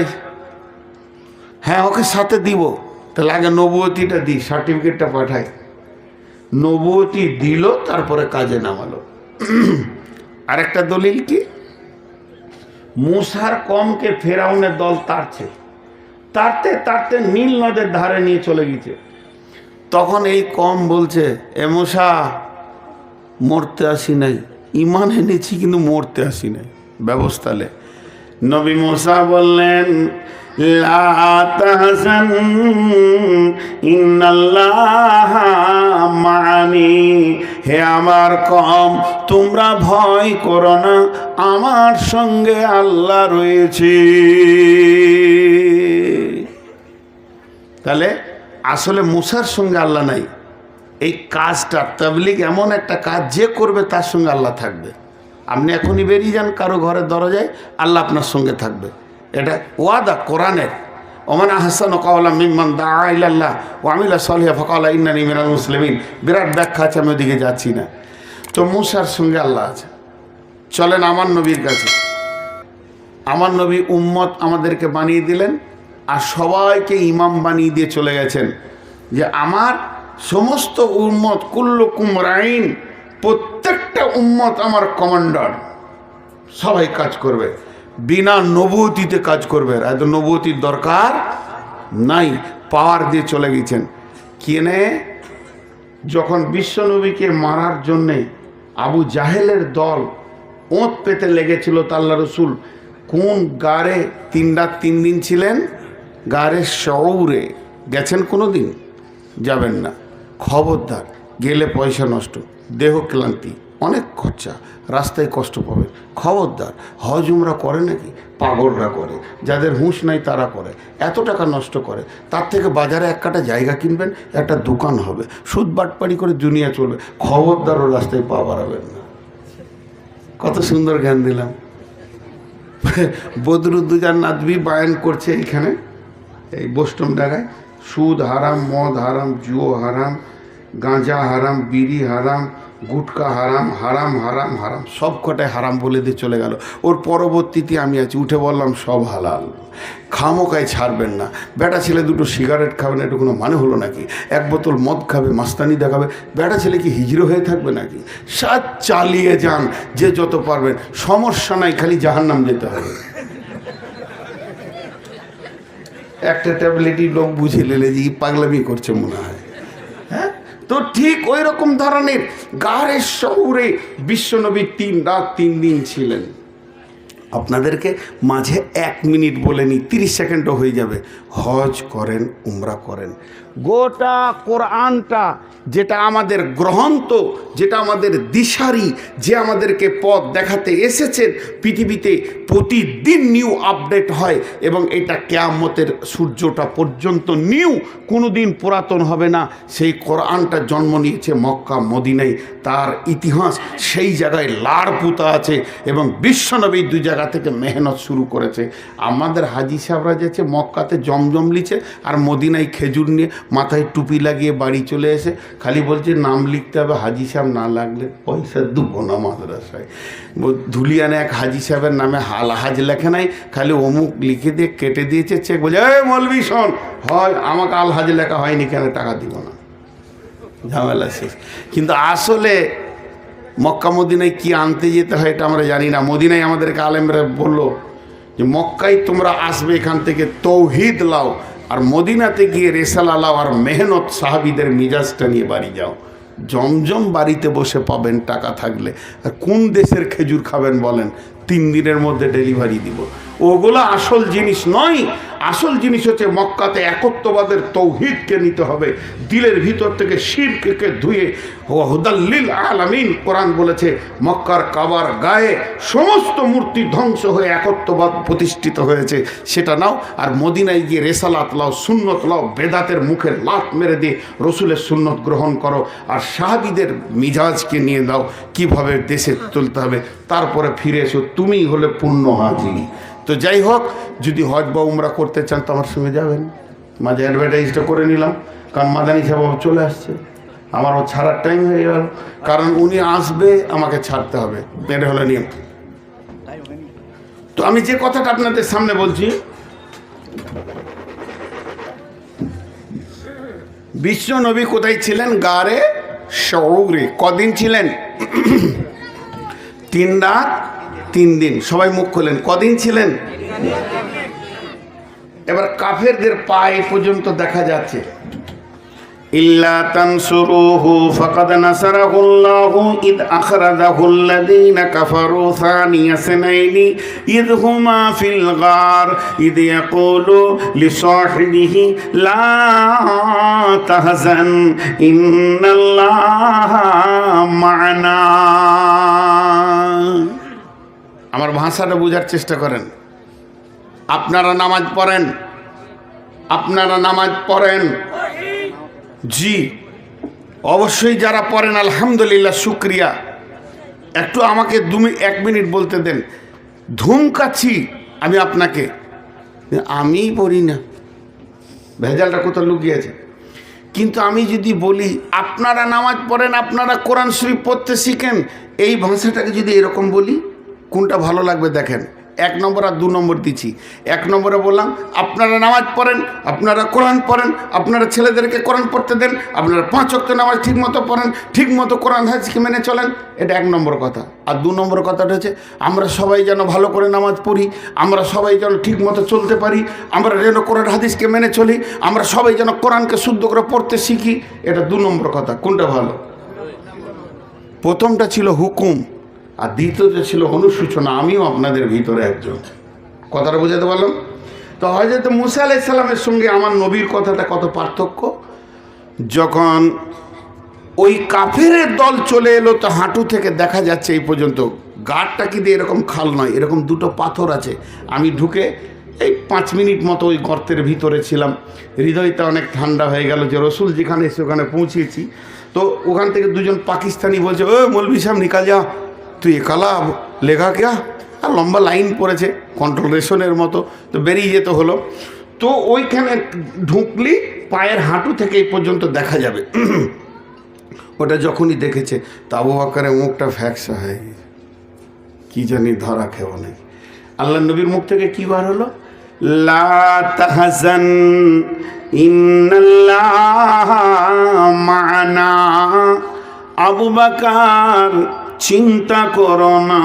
হ্যাঁ ওকে সাথে দিব, তাহলে আগে নবুয়তিটা দিই, সার্টিফিকেটটা পাঠাই। নবুয়তি দিল, তারপরে কাজে নামালো। আরেকটা দলিল কি? মুসার কমকে ফেরাউনের দল তাড়তে তাড়তে নীল নদের ধারে নিয়ে চলে গেছে। তখন এই কম বলছে, এ মুসা মরতে আসি নাই, ইমান এনেছি কিন্তু মরতে আসি নাই, ব্যবস্থা লে। নবী মুসা বললেন, লা তাহজান ইন্নাল্লাহা মা'আনি, হে আমার কম তোমরা ভয় করো না, আমার সঙ্গে আল্লাহ রয়েছে। তাহলে আসলে মুসার সঙ্গে আল্লাহ নাই। এই কাজটা তাবলীগ এমন একটা কাজ, যে করবে তার সঙ্গে আল্লাহ থাকবে। আপনি এখনই বেরিয়ে যান কারো ঘরের দরজায়, আল্লাহ আপনার সঙ্গে থাকবে। এটা ওয়াদা কোরআনের। ওমান আহসানু কাওলাম মিম্মান দাআ ইলাল্লাহ ওয়া আমিলা সালিহান ফাকালা ইন্নানি মিনাল মুসলিমিন। বিরাট ব্যাখ্যা আছে, আমি ওদিকে যাচ্ছি না। তো মুসার সঙ্গে আল্লাহ আছে। চলেন আমার নবীর কাছে। আমার নবী উম্মত আমাদেরকে বানিয়ে দিলেন, আর সবাইকে ইমাম বানিয়ে দিয়ে চলে গেছেন যে আমার সমস্ত উম্মত কুল্লুকুম রাইন, প্রত্যেকটা উম্মত আমার কমান্ডার, সবাই কাজ করবে, বিনা নবুয়তিতে কাজ করবে। এত নবুয়তির দরকার নাই, পাওয়ার দিয়ে চলে গেছেন। কেনে যখন বিশ্বনবীকে মারার জন্যে আবু জাহেলের দল ওঁত পেতে লেগেছিল, তা আল্লাহ রসুল কোন গাড়ে 3 রাত 3 দিন ছিলেন? গাড়ে শৌরে গেছেন? কোনো দিন যাবেন না, খবরদার। গেলে পয়সা নষ্ট, দেহ ক্লান্তি, অনেক খরচা, রাস্তায় কষ্ট পাবে। খবরদার, হজ উমরা করে নাকি পাগলরা করে, যাদের হুঁশ নাই তারা করে, এত টাকা নষ্ট করে। তার থেকে বাজারে এক কাটা জায়গা কিনবেন, একটা দোকান হবে, সুদ বাটপাড়ি করে দুনিয়া চলবে। খবরদার ও রাস্তায় পা বাড়াবেন না। কত সুন্দর জ্ঞান দিলাম। বদরুদ্দোজা নাদভি বায়ান করছে এইখানে, এই বোস্টম ডাগায়, সুদ হারাম, মদ হারাম, জুয়ো হারাম, গাঁজা হারাম, বিড়ি হারাম, গুটকা হারাম, হারাম হারাম হারাম, সব কটায় হারাম বলে দিয়ে চলে গেল। ওর পরবর্তীতে আমি আছি, উঠে বললাম সব হালাল, খামোকায় ছাড়বেন না। বেটা ছেলে দুটো সিগারেট খাবে না, এটা কোনো মানে হলো নাকি? এক বোতল মদ খাবে, মাস্তানি দেখাবে, বেটা ছেলে কি হিজড়ো হয়ে থাকবে নাকি? সাত চালিয়ে যান, যে যত পারবেন, সমস্যা নাই, খালি জাহান্নাম যেতে হবে। একটা ট্যাবলেটই লোক বুঝে নিলে যে পাগলামি করছে মনে হয়। হ্যাঁ, তো ঠিক ওই রকম ধরনের গাড়ে শহরে বিশ্বনবী 3 রাত 3 দিন ছিলেন। আপনাদেরকে মাঝে 1 মিনিট বলে নি, 30 সেকেন্ডও হয়ে যাবে। হজ করেন, উমরা করেন, গোটা কোরআনটা যেটা আমাদের গ্রন্থ, যেটা আমাদের দিশারি, যে আমাদেরকে পথ দেখাতে এসেছেন, পৃথিবীতে প্রতিদিন নিউ আপডেট হয় এবং এটা কিয়ামতের সূর্যটা পর্যন্ত নিউ, কোনো দিন পুরাতন হবে না। সেই কোরআনটা জন্ম নিয়েছে মক্কা মদিনায়, তার ইতিহাস সেই জায়গায় লাড় পুঁতা আছে এবং বিশ্বনবী 2 জায়গা থেকে মেহনত শুরু করেছে। আমাদের হাজি সাহেবরা যাচ্ছে মক্কাতে জমজম লিছে আর মদিনায় খেজুর নিয়ে মাথায় টুপি লাগিয়ে বাড়ি চলে এসে খালি বলছে নাম লিখতে হবে, হাজি সাহেব না লাগলে পয়সা দেবো না মাদ্রাসায়। ধুলিয়ানে এক হাজি সাহেবের নামে হাজ লেখে নাই, খালি অমুক লিখে দিয়ে কেটে দিয়েছে চেক, বলছে এই মৌলভি শোন, হয় আমাকে হাজ লেখা হয়নি, কেন টাকা দিব না, ঝামেলা শেষ। কিন্তু আসলে মক্কা মদিনায় কি আনতে যেতে হয় এটা আমরা জানি না। মদিনায় আমাদেরকে আলেমরা বললো যে মক্কায় তোমরা আসবে, এখান থেকে তৌহিদ লাও, আর মদিনাতে গিয়ে রেসালা লাও আর মেহনত সাহাবীদের মিজাজটা নিয়ে বাড়ি যাও। জমজম বাড়িতে বসে পাবেন টাকা থাকলে। আর কোন দেশের খেজুর খাবেন বলেন? 3 দিনের মধ্যে ডেলিভারি দিব। ওগুলো আসল জিনিস নয়। আসল জিনিস হচ্ছে মক্কাতে একত্ববাদের তৌহিদকে নিতে হবে, দিলের ভিতর থেকে শিরককে ধুয়ে। হুদাল্লিল আলামিন, কোরআন বলেছে মক্কার কাবার গায়ে সমস্ত মূর্তি ধ্বংস হয়ে একত্ববাদ প্রতিষ্ঠিত হয়েছে, সেটা নাও। আর মদিনায় গিয়ে রেসালাত লাও, সুন্নত লাও, বেদাতের মুখে লাত মেরে দিয়ে রসুলের সুন্নত গ্রহণ করো, আর সাহাবীদের মিজাজকে নিয়ে দাও কিভাবে দেশে চলতে হবে, তারপরে ফিরে এসো, তুমিই হলে পূর্ণ হাজি। তো যাই হোক, যদি হজ বা উমরা করতে চান তো আমার সঙ্গে যাবেন। মাঝে অ্যাডভার্টাইজটা করে নিলাম, কারণ মাদানী সাহেব চলে আসছে, আমারও ছাড়ার টাইম হয়ে গেল, কারণ উনি আসবে, আমাকে ছাড়তে হবে, এটা হলো নিয়ম। তো আমি যে কথাটা আপনাদের সামনে বলছি, বিশ্ব নবী কোথায় ছিলেন? গারে শৌরে। কদিন ছিলেন? 3 রাত 3 দিন। সবাই মুখ খোলেন, কদিন ছিলেন? এবার কাফেরদের পায়ে পর্যন্ত দেখা যাচ্ছে। ইল্লা তানসুরুহু ফাকাদ নাসারাহুল্লাহু ইদ আখরাজাহুল্লাযীনা কাফারু সানিয়া সানাইনি ইদ হুমা ফিল গার ইদ ইয়াকুলু লিসাহিবিহি লা তাহজান ইন্নাল্লাহা মা'না। আমার ভাষাটা বোঝার চেষ্টা করেন। আপনারা নামাজ পড়েন? আপনারা নামাজ পড়েন? জি, অবশ্যই যারা পড়েন আলহামদুলিল্লাহ, শুক্রিয়া। একটু আমাকে 1 মিনিট বলতে দেন। ধমকাচ্ছি আমি আপনাকে, আমি পড়ি না, ভেজালটা কোথাও লুকিয়েছে। কিন্তু আমি যদি বলি আপনারা নামাজ পড়েন, আপনারা কোরআন শরীফ পড়তে শিখেন, এই ভাষাটাকে যদি এরকম বলি, কোনটা ভালো লাগবে দেখেন। 1 নম্বর আর 2 নম্বর দিচ্ছি। 1 নম্বরে বললাম আপনারা নামাজ পড়েন, আপনারা কোরআন পড়েন, আপনারা ছেলেদেরকে কোরআন পড়তে দেন, আপনারা 5 ওয়াক্ত নামাজ ঠিক মতো পড়েন, ঠিক মতো কোরআন হাদিসকে মেনে চলেন, এটা 1 নম্বর কথা। আর 2 নম্বর কথাটা হচ্ছে আমরা সবাই যেন ভালো করে নামাজ পড়ি, আমরা সবাই যেন ঠিক মতো চলতে পারি, আমরা যেন কোরআন হাদিসকে মেনে চলি, আমরা সবাই যেন কোরআনকে শুদ্ধ করে পড়তে শিখি, এটা 2 নম্বর কথা। কোনটা ভালো? প্রথমটা ছিল হুকুম, আর দ্বিতীয়টা ছিল অনুসূচনা। আমিও আপনাদের ভিতরে একজন। কথাটা বোঝাতে পারলাম তো? হযরত মুসা আলাইহিস সালামের সঙ্গে আমার নবীর কথাটা কত পার্থক্য। যখন ওই কাফেরের দল চলে এলো তো হাঁটু থেকে দেখা যাচ্ছে এই পর্যন্ত, গাঢ়টা কিন্তু এরকম খাল নয়, এরকম দুটো পাথর আছে। আমি ঢুকে এই 5 মিনিট মতো ওই গর্তের ভিতরে ছিলাম, হৃদয়টা অনেক ঠান্ডা হয়ে গেল যে রসুল যেখানে এসে ওখানে পৌঁছেছি। তো ওখান থেকে দুজন পাকিস্তানি বলছে, ও মৌলভি সাহেব নিকাল যা, তুই একালা লেখা কেয়া, আর লম্বা লাইন পড়েছে কন্ট্রোল রেশনের মতো, তো বেরিয়ে যেতে হলো। তো ওইখানে ঢুকলি পায়ের হাঁটু থেকে এই পর্যন্ত দেখা যাবে। ওটা যখনই দেখেছে তা আবু বকরের মুখটা ফ্যাকসা হয়ে গেছে, কি জানি ধরা খেও নেই। আল্লাহ নবীর মুখ থেকে কি বার হলো? লা তাহজান ইন্নাল্লাহা মা'না। আবু বকর চিন্তা করো না,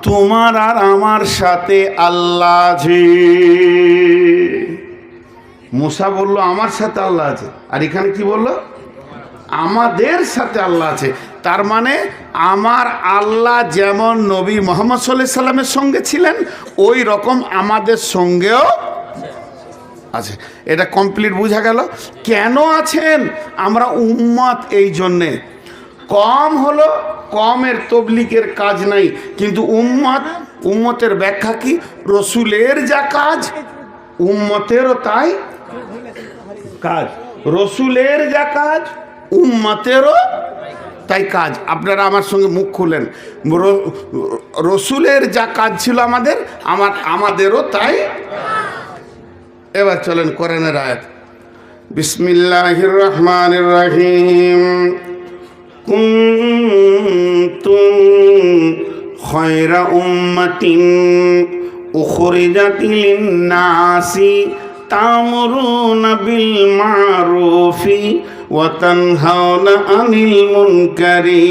তোমার আর আমার সাথে আল্লাহ আছে। মুসা বলল আমার সাথে আল্লাহ আছে, আর এখানে কি বললো? আমাদের সাথে আল্লাহ আছে। তার মানে আমার আল্লাহ যেমন নবী মুহাম্মদ সাল্লাল্লাহু আলাইহি সাল্লামের সঙ্গে ছিলেন, ওই রকম আমাদের সঙ্গেও আছে। এটা কমপ্লিট বোঝা গেল। কেন আছেন? আমরা উম্মত, এই জন্যে। কম হলো, কমের তবলিগের কাজ নাই, কিন্তু উম্মত, উম্মতের ব্যাখ্যা কি? রসুলের যা কাজ উম্মতেরও তাই কাজ, রসুলের যা কাজ উম্মতেরও তাই কাজ। আপনারা আমার সঙ্গে মুখ খুলেন, রসুলের যা কাজ ছিল আমাদেরও তাই। এবার চলেন কোরআনের আয়াত। বিসমিল্লাহির রহমানির রহিম। কুনতুম খায়রা উম্মাতিন উখরিজাত লিন-নাসি তা'মুরুনা বিল মা'রুফি ওয়া তানহাউনা আনিল মুনকারি।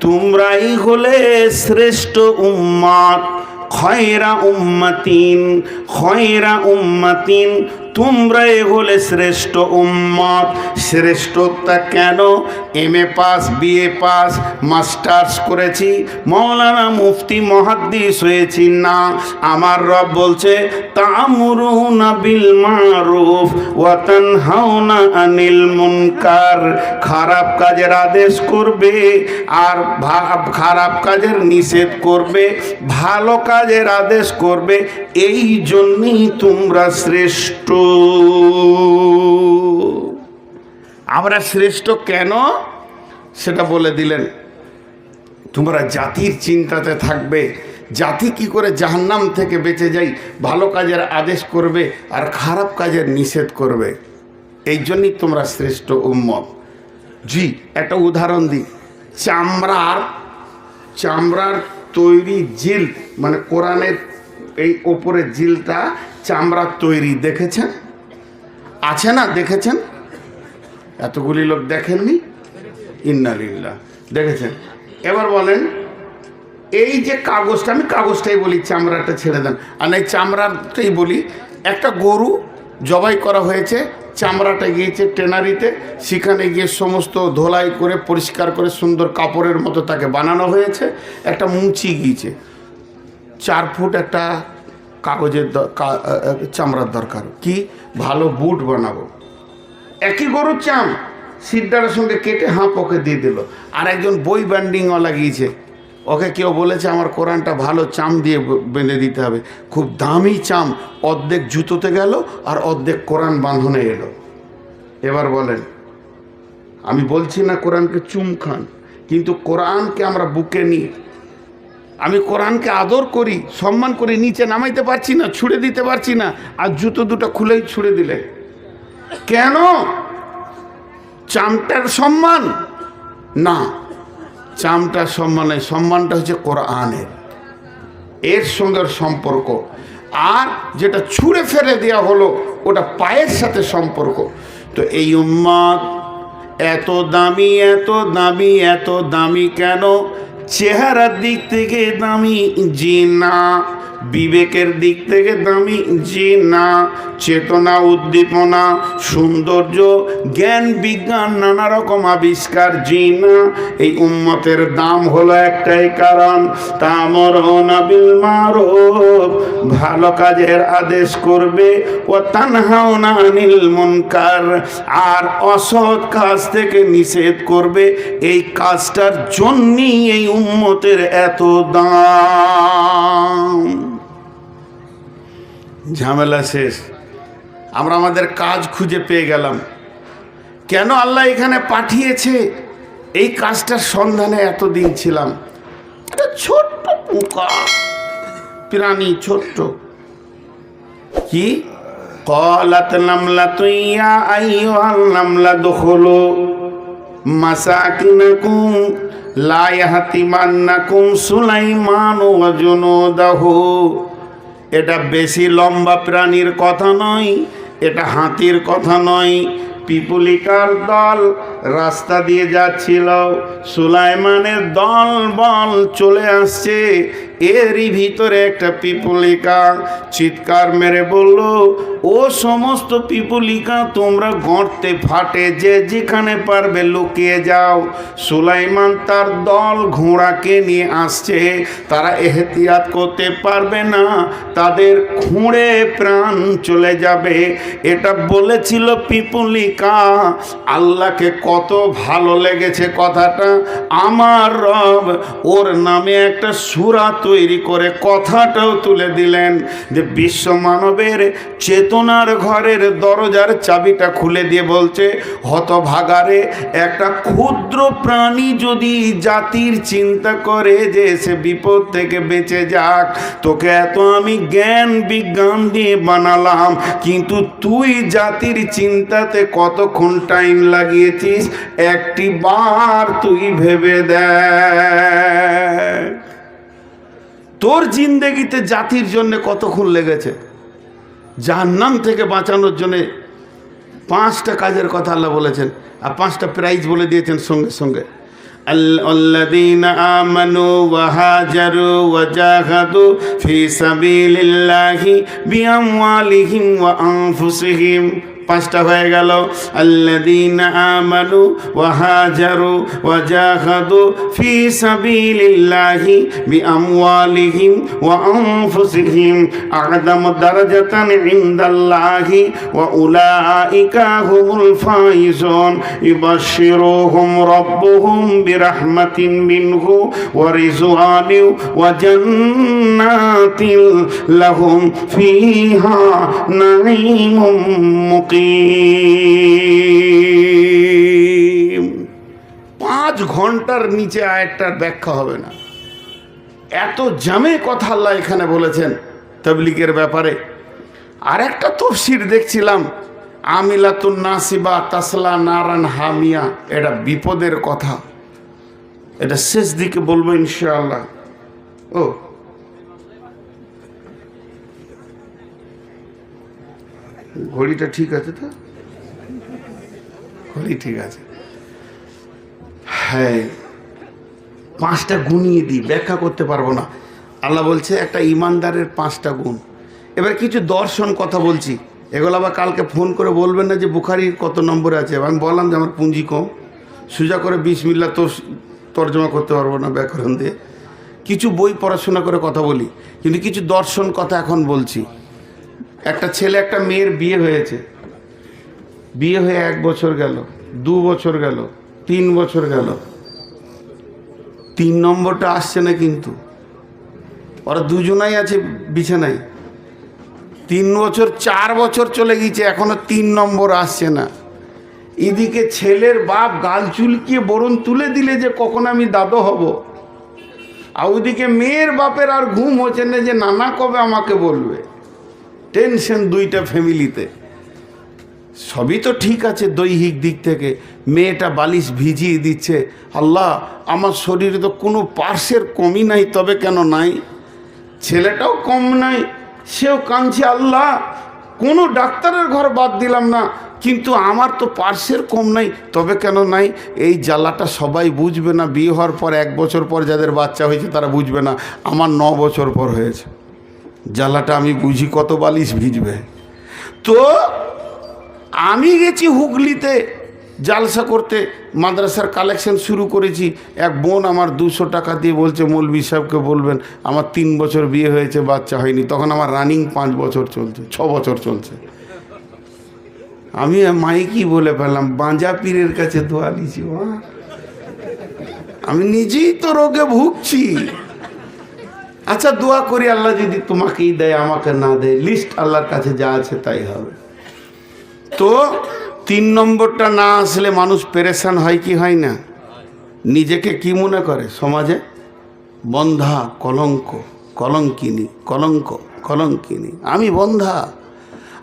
তোমরাই হলে শ্রেষ্ঠ উম্মত। খয়রা উম্মাতিন, খয়রা উম্মাতিন, তোমরাই হলে শ্রেষ্ঠ উম্মত। শ্রেষ্ঠতা কেন? MA pass, BA pass, masters করেছি, মৌলানা মুফতি মুহাদ্দিস হয়েছি না। আমার রব বলছে তা'মুরুনা বিল মা'রুফ ওয়া তানহাউনা আনিল মুনকার। খারাপ কাজের আদেশ করবে আর খারাপ কাজের নিষেধ করবে, ভালো কাজের আদেশ করবে। এই জন্যই তোমরা শ্রেষ্ঠ। আমরা শ্রেষ্ঠ কেন সেটা বলে দিলেন। তোমরা জাতির চিন্তাতে থাকবে, জাতি কি করে জাহান্নাম থেকে বেঁচে যায়, ভালো কাজের আদেশ করবে আর খারাপ কাজের নিষেধ করবে। এই জন্যই তোমরা শ্রেষ্ঠ উম্মত। জি, একটা উদাহরণ দিই। চামড়ার তৈরি জিল, মানে কোরআনের এই ওপরের জিলটা চামড়ার তৈরি, দেখেছেন? আছে না? দেখেছেন? এতগুলি লোক দেখেননি? ইন্নালিল্লাহ, দেখেছেন। এবার বলেন, এই যে কাগজটা, আমি কাগজটাই বলি, চামড়াটা ছেড়ে দেন, আর এই চামড়াটাই বলি। একটা গরু জবাই করা হয়েছে, চামড়াটা গিয়েছে ট্রেনারিতে, সেখানে গিয়ে সমস্ত ধোলাই করে পরিষ্কার করে সুন্দর কাপড়ের মতো তাকে বানানো হয়েছে। একটা মুচি গিয়েছে, 4 ফুট একটা কাগজের চামড়ার দরকার। কি ভালো বুট বানাবো, একই গরুর চাম সিদ্ধার সঙ্গে কেটে ওকে দিয়ে দিল। আর একজন বই ব্যান্ডিংওয়ালা গিয়েছে, ওকে কেউ বলেছে আমার কোরআনটা ভালো চাম দিয়ে বেঁধে দিতে হবে, খুব দামি চাম, অর্ধেক জুতোতে গেল আর অর্ধেক কোরআন বাঁধনে এলো। এবার বলেন, আমি বলছি না কোরআনকে চুম খান, কিন্তু কোরআনকে আমরা বুকে নিই। আমি কোরআনকে আদর করি, সম্মান করি, নিচে নামাইতে পারছি না, ছুঁড়ে দিতে পারছি না, আর জুতো দুটো খুলেই ছুঁড়ে দিলে কেন? চামটার সম্মান না, চামটার সম্মান নয়, সম্মানটা হচ্ছে কোরআনের, এর সঙ্গে সম্পর্ক। আর যেটা ছুঁড়ে ফেলে দেওয়া হলো ওটা পায়ের সাথে সম্পর্ক। তো এই উম্মত এত দামি, এত দামি, এত দামি কেন? চেহারার দিক থেকে দামি জি না, বিবেকের দিক থেকে দামি? জি না। চেতনা, উদ্দীপনা, সৌন্দর্য, জ্ঞান, বিজ্ঞান, নানা রকম আবিষ্কার? জি না। এই উম্মতের দাম হলো একটাই কারণ, তা'মুরুনা বিল মারুফ, ভালো কাজের আদেশ করবে, ওয়া তানহাউনা আনিল মুনকার, আর অসৎ কাজ থেকে নিষেধ করবে। এই কাজটার জন্যই এই উম্মতের এত দাম। ঝামেলা শেষ। আমরা আমাদের কাজ খুঁজে পেয়ে গেলাম। কেন আল্লাহ এখানে পাঠিয়েছে? এই কাজটার সন্ধানে এতদিন ছিলাম। একটা ছোট্ট পোকা প্রাণী, ছোট্ট। কি? ক্বালাত নামলাতু ইয়া আইয়ুহান নামলা দুখুলু মাসাকিনাকুম লা ইয়াহতিমান্নাকুম সুলাইমানু ওয়া জুনুদাহু। এটা বেশি লম্বা প্রাণীর কথা নয়, এটা হাতির কথা নয়। পিপুলিকার দল রাস্তা দিয়ে যাচ্ছিল, সুলাইমানের দল বল চলে আসছে। এরই ভিতরে একটা পিপুলিকা চিৎকার মেরে বলল, ও সমস্ত পিপুলিকা, তোমরা গর্তে ফাটে যে যেখানে পারবে লুকিয়ে যাও। সুলাইমান তার দল ঘোড়াকে নিয়ে আসছে, তারা এহতিয়াত করতে পারবে না, তাদের খুঁড়ে প্রাণ চলে যাবে। এটা বলেছিল পিপুলিকা। আল্লাহকে কত ভালো লেগেছে কথাটা। আমার রব ওর নামে একটা সূরা তৈরি করে কথাটাও তুলে দিলেন যে বিশ্ব মানবের চেতনার ঘরের দরজার চাবিটা খুলে দিয়ে বলছে, হতভাগারে, একটা ক্ষুদ্র প্রাণী যদি জাতির চিন্তা করে যে সে বিপদ থেকে বেঁচে যাক, তোকে এত আমি জ্ঞান বিজ্ঞান দিয়ে বানালাম, কিন্তু তুই জাতির চিন্তাতে কতক্ষণ টাইম লাগিয়েছিস একটি বার তুই ভেবে দেখ। তোর জিন্দেগিতে জাতির জন্য কতক্ষণ লেগেছে? জাহান্নাম থেকে বাঁচানোর জন্য 5টা কাজের কথা আল্লাহ বলেছেন, আর 5টা প্রাইজ বলে দিয়েছেন সঙ্গে সঙ্গে। আল্লাযীনা আমানু ওয়া হাজারু ওয়া জাহাদু ফি সাবিলিল্লাহি বিআমওয়ালিহিম ওয়া আনফুসিহিম। 5টা হয়ে গেল। আল্লাযীনা আমানু ওয়া হাজারু ওয়া জাহাদু ফি সাবিলিল্লাহি বিআমওয়ালিহিম ওয়া আনফুসিহিম আ'যামু দারাজাতান ইনদাল্লাহি ওয়া উলাইকা হুমুল ফাইজুন ইউবাশশিরুহুম রাব্বুহুম বিরাহমাতিন মিনহু ওয়া রিজওয়ানিন ওয়া জান্নাতিন লাহুম ফিহা নাঈমুম মুকিম। 5 ঘন্টার নিচে আয়াতটার ব্যাখ্যা হবে না। এত জামে কথা আল্লাহ এখানে বলেছেন তাবলীগের ব্যাপারে। আর একটা তাফসীর দেখছিলাম, আমিলাতুন নাসিবা তাসলা নারান হামিয়া, এটা বিপদের কথা। এটা শেষ দিকে বলবো ইনশাআল্লাহ। ও ঘড়িটা ঠিক আছে তো? ঘড়ি ঠিক আছে। হ্যাঁ, 5টা গুণিয়ে দিই, ব্যাখ্যা করতে পারবো না। আল্লাহ বলছে একটা ইমানদারের 5টা গুণ। এবার কিছু দর্শন কথা বলছি, এগুলো আবার কালকে ফোন করে বলবেন না যে বুখারীর কত নম্বরে আছে। আমি বললাম যে আমার পুঁজি কম, সোজা করে বিসমিল্লাহ তো তর্জমা করতে পারবো না ব্যাকরণ দিয়ে। কিছু বই পড়াশোনা করে কথা বলি, কিন্তু কিছু দর্শন কথা এখন বলছি। একটা ছেলে একটা মেয়ের বিয়ে হয়েছে, বিয়ে হয়ে 1 বছর গেল, 2 বছর গেল, 3 বছর গেল, 3 নম্বরটা আসছে না। কিন্তু ওরা দুজনাই আছে বিছানায়। 3 বছর 4 বছর চলে গেছে, এখনো 3 নম্বর আসছে না। এদিকে ছেলের বাপ গাল চুলকিয়ে বরণ তুলে দিলে যে কখন আমি দাদু হব, আর ওইদিকে মেয়ের বাপের আর ঘুম হচ্ছে না যে নানা কবে আমাকে বলবে। টেনশন 2টা ফ্যামিলিতে। সবই তো ঠিক আছে দৈহিক দিক থেকে, মেয়েটা বালিশ ভিজিয়ে দিচ্ছে। আল্লাহ, আমার শরীরে তো কোনো পার্শ্বের কমই নাই, তবে কেন নাই? ছেলেটাও কম নাই, সেও কাঁদছে। আল্লাহ, কোনো ডাক্তারের ঘর বাদ দিলাম না, কিন্তু আমার তো পার্শ্বের কম নাই, তবে কেন নাই? এই জ্বালাটা সবাই বুঝবে না। বিয়ে হওয়ার পর 1 বছর পর যাদের বাচ্চা হয়েছে তারা বুঝবে না। আমার 9 বছর পর হয়েছে। জ্বালাটা আমি বুঝি, কত বালিশ ভিজবে। তো আমি গেছি হুগলিতে জালসা করতে, মাদ্রাসার কালেকশন শুরু করেছি। এক বোন আমার 200 টাকা দিয়ে বলছে মৌলভী সাহেবকে বলবেন আমার 3 বছর বিয়ে হয়েছে, বাচ্চা হয়নি। তখন আমার রানিং 5 বছর চলছে, 6 বছর চলছে। আমি মাইকি বলে ফেললাম, বাঁজা পীরের কাছে দোয়া নিছি। আমি নিজেই তো রোগে ভুগছি। আচ্ছা দোয়া করি, আল্লাহ যদি তোমাকেই দেয়, আমাকে না দেয়, লিস্ট আল্লাহর কাছে যা আছে তাই হবে। তো 3 নম্বরটা না আসলে মানুষ পেরেশান হয় কি হয় না? নিজেকে কি মনে করে? সমাজে বন্ধা, কলঙ্ক, কলঙ্কিনী, কলঙ্ক, কলঙ্কিনী। আমি বন্ধা,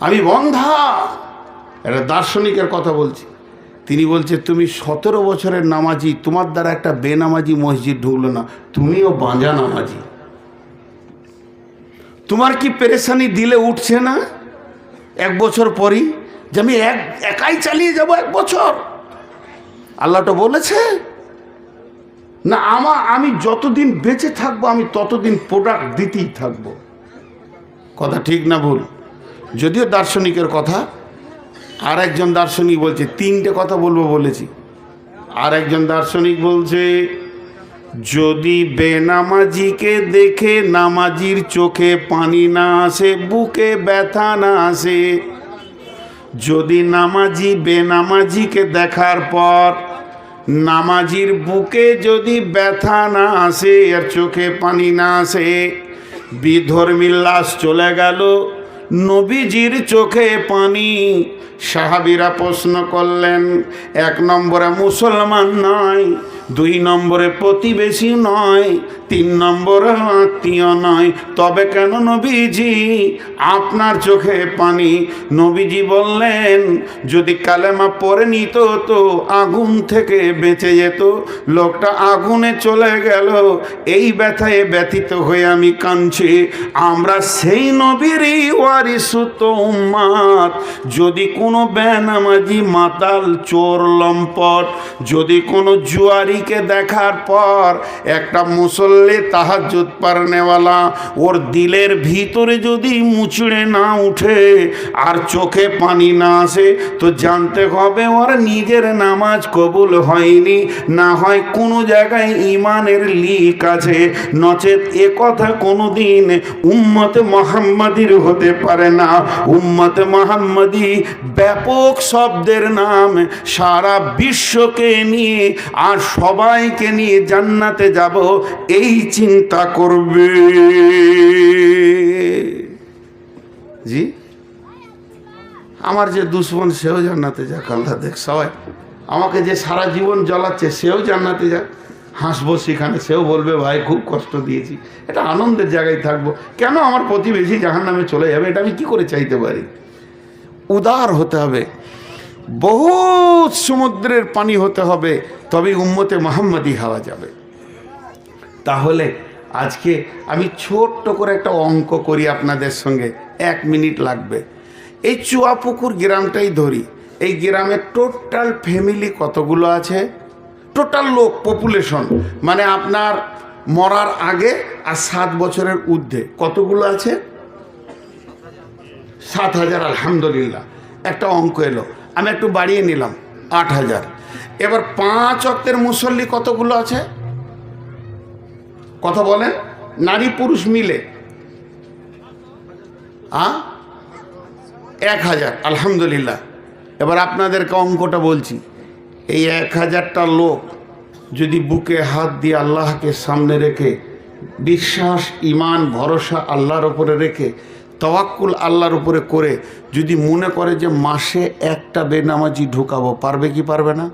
আমি বন্ধা। একটা দার্শনিকের কথা বলছি, তিনি বলছে তুমি 17 বছরের নামাজি, তোমার দ্বারা একটা বেনামাজি মসজিদ ঢুকলো না, তুমিও বাঁজা নামাজি। তোমার কি পেরেশানি দিলে উঠছে না 1 বছর পরই যে আমি একাই চালিয়ে যাব 1 বছর? আল্লাহ তো বলেছে না, আমি যতদিন বেঁচে থাকবো আমি ততদিন প্রোডাক্ট দিতেই থাকবো। কথা ঠিক না ভুল? যদিও দার্শনিকের কথা। আর একজন দার্শনিক বলছে, 3টে কথা বলবো বলেছি। আর একজন দার্শনিক বলছে যদি বেনামাজিকে দেখে নামাজির চোখে পানি না আসে, বুকে ব্যথা না আসে, যদি নামাজি বেনামাজিকে দেখার পর নামাজির বুকে যদি ব্যথা না আসে আর চোখে পানি না আসে, বিধর্মী লাশ চলে গেল, নবীজির চোখে পানি। সাহাবীরা প্রশ্ন করলেন, 1 নম্বরে মুসলমান নয়, 2 নম্বরে প্রতিবেশী নয়, 3 নম্বরে আত্মীয় নয়, তবে কেন নবীজি আপনার চোখে পানি? নবীজি বললেন যদি কালেমা পড়ে নিত তো আগুন থেকে বেঁচে যেত। লোকটা আগুনে চলে গেল, এই ব্যথায় ব্যথিত হয়ে আমি কাঁদছি। আমরা সেই নবীরই ওয়ারিসুত উম্মাত। যদি কোনো বেনামাজি, মাতাল, চোর, লম্পট, যদি কোনো জুয়ারিকে দেখার পর একটা মুসল্লি, তাহাজ্জুদ পড়নেওয়ালা, ওর দিলের ভিতরে যদি মুচড়ে না উঠে আর চোখে পানি না আসে, তো জানতে হবে ওর নিজের নামাজ কবুল হয়নি, না হয় কোনো জায়গায় ইমানের লিক আছে, নচেত এ কথা কোনোদিন উম্মতে মুহাম্মাদির হতে পারে না। উম্মতে মুহাম্মাদি ব্যাপক শব্দের নাম, সারা বিশ্বকে নিয়ে আর সবাইকে নিয়ে জান্নাতে যাব এই চিন্তা করবে। জি, আমার যে দুশ্মন সেও জান্নাতে যাক, আল্লাহ দেখ। সবাই আমাকে যে সারা জীবন জ্বলাচ্ছে সেও জান্নাতে যাক, হাসবো সেখানে, সেও বলবে ভাই খুব কষ্ট দিয়েছি। এটা আনন্দের জায়গায় থাকবো। কেন আমার প্রতিবেশী জাহান্নামে চলে যাবে? এটা আমি কি করে চাইতে পারি? উদার হতে হবে, বহুত সমুদ্রের পানি হতে হবে, তবে উম্মতে মুহাম্মাদি হওয়া যাবে। তাহলে আজকে আমি ছোট্ট করে একটা অঙ্ক করি আপনাদের সঙ্গে, 1 মিনিট লাগবে। এই চুয়াপুকুর গ্রামটাই ধরি, এই গ্রামে টোটাল ফ্যামিলি কতগুলো আছে? টোটাল লোক পপুলেশন, মানে আপনার মরার আগে আর 7 বছরের ঊর্ধ্বে কতগুলো আছে? 7,000। আলহামদুলিল্লাহ, একটা অঙ্ক এলো, আমি একটু বাড়িয়ে নিলাম, 8,000। এবার 5 ওয়াক্তের মুসল্লি কতগুলো আছে? কথা বলেন, নারী পুরুষ মিলে 1,000। আলহামদুলিল্লাহ। এবার আপনাদেরকে অঙ্কটা বলছি, এই 1,000টা লোক যদি বুকে হাত দিয়ে আল্লাহকে সামনে রেখে, বিশ্বাস, ইমান, ভরসা আল্লাহর উপরে রেখে, তাওয়াক্কুল আল্লাহর উপরে করে যদি মনে করে যে মাসে একটা বেনামাজি ঢুকাবো, পারবে কি পারবে না?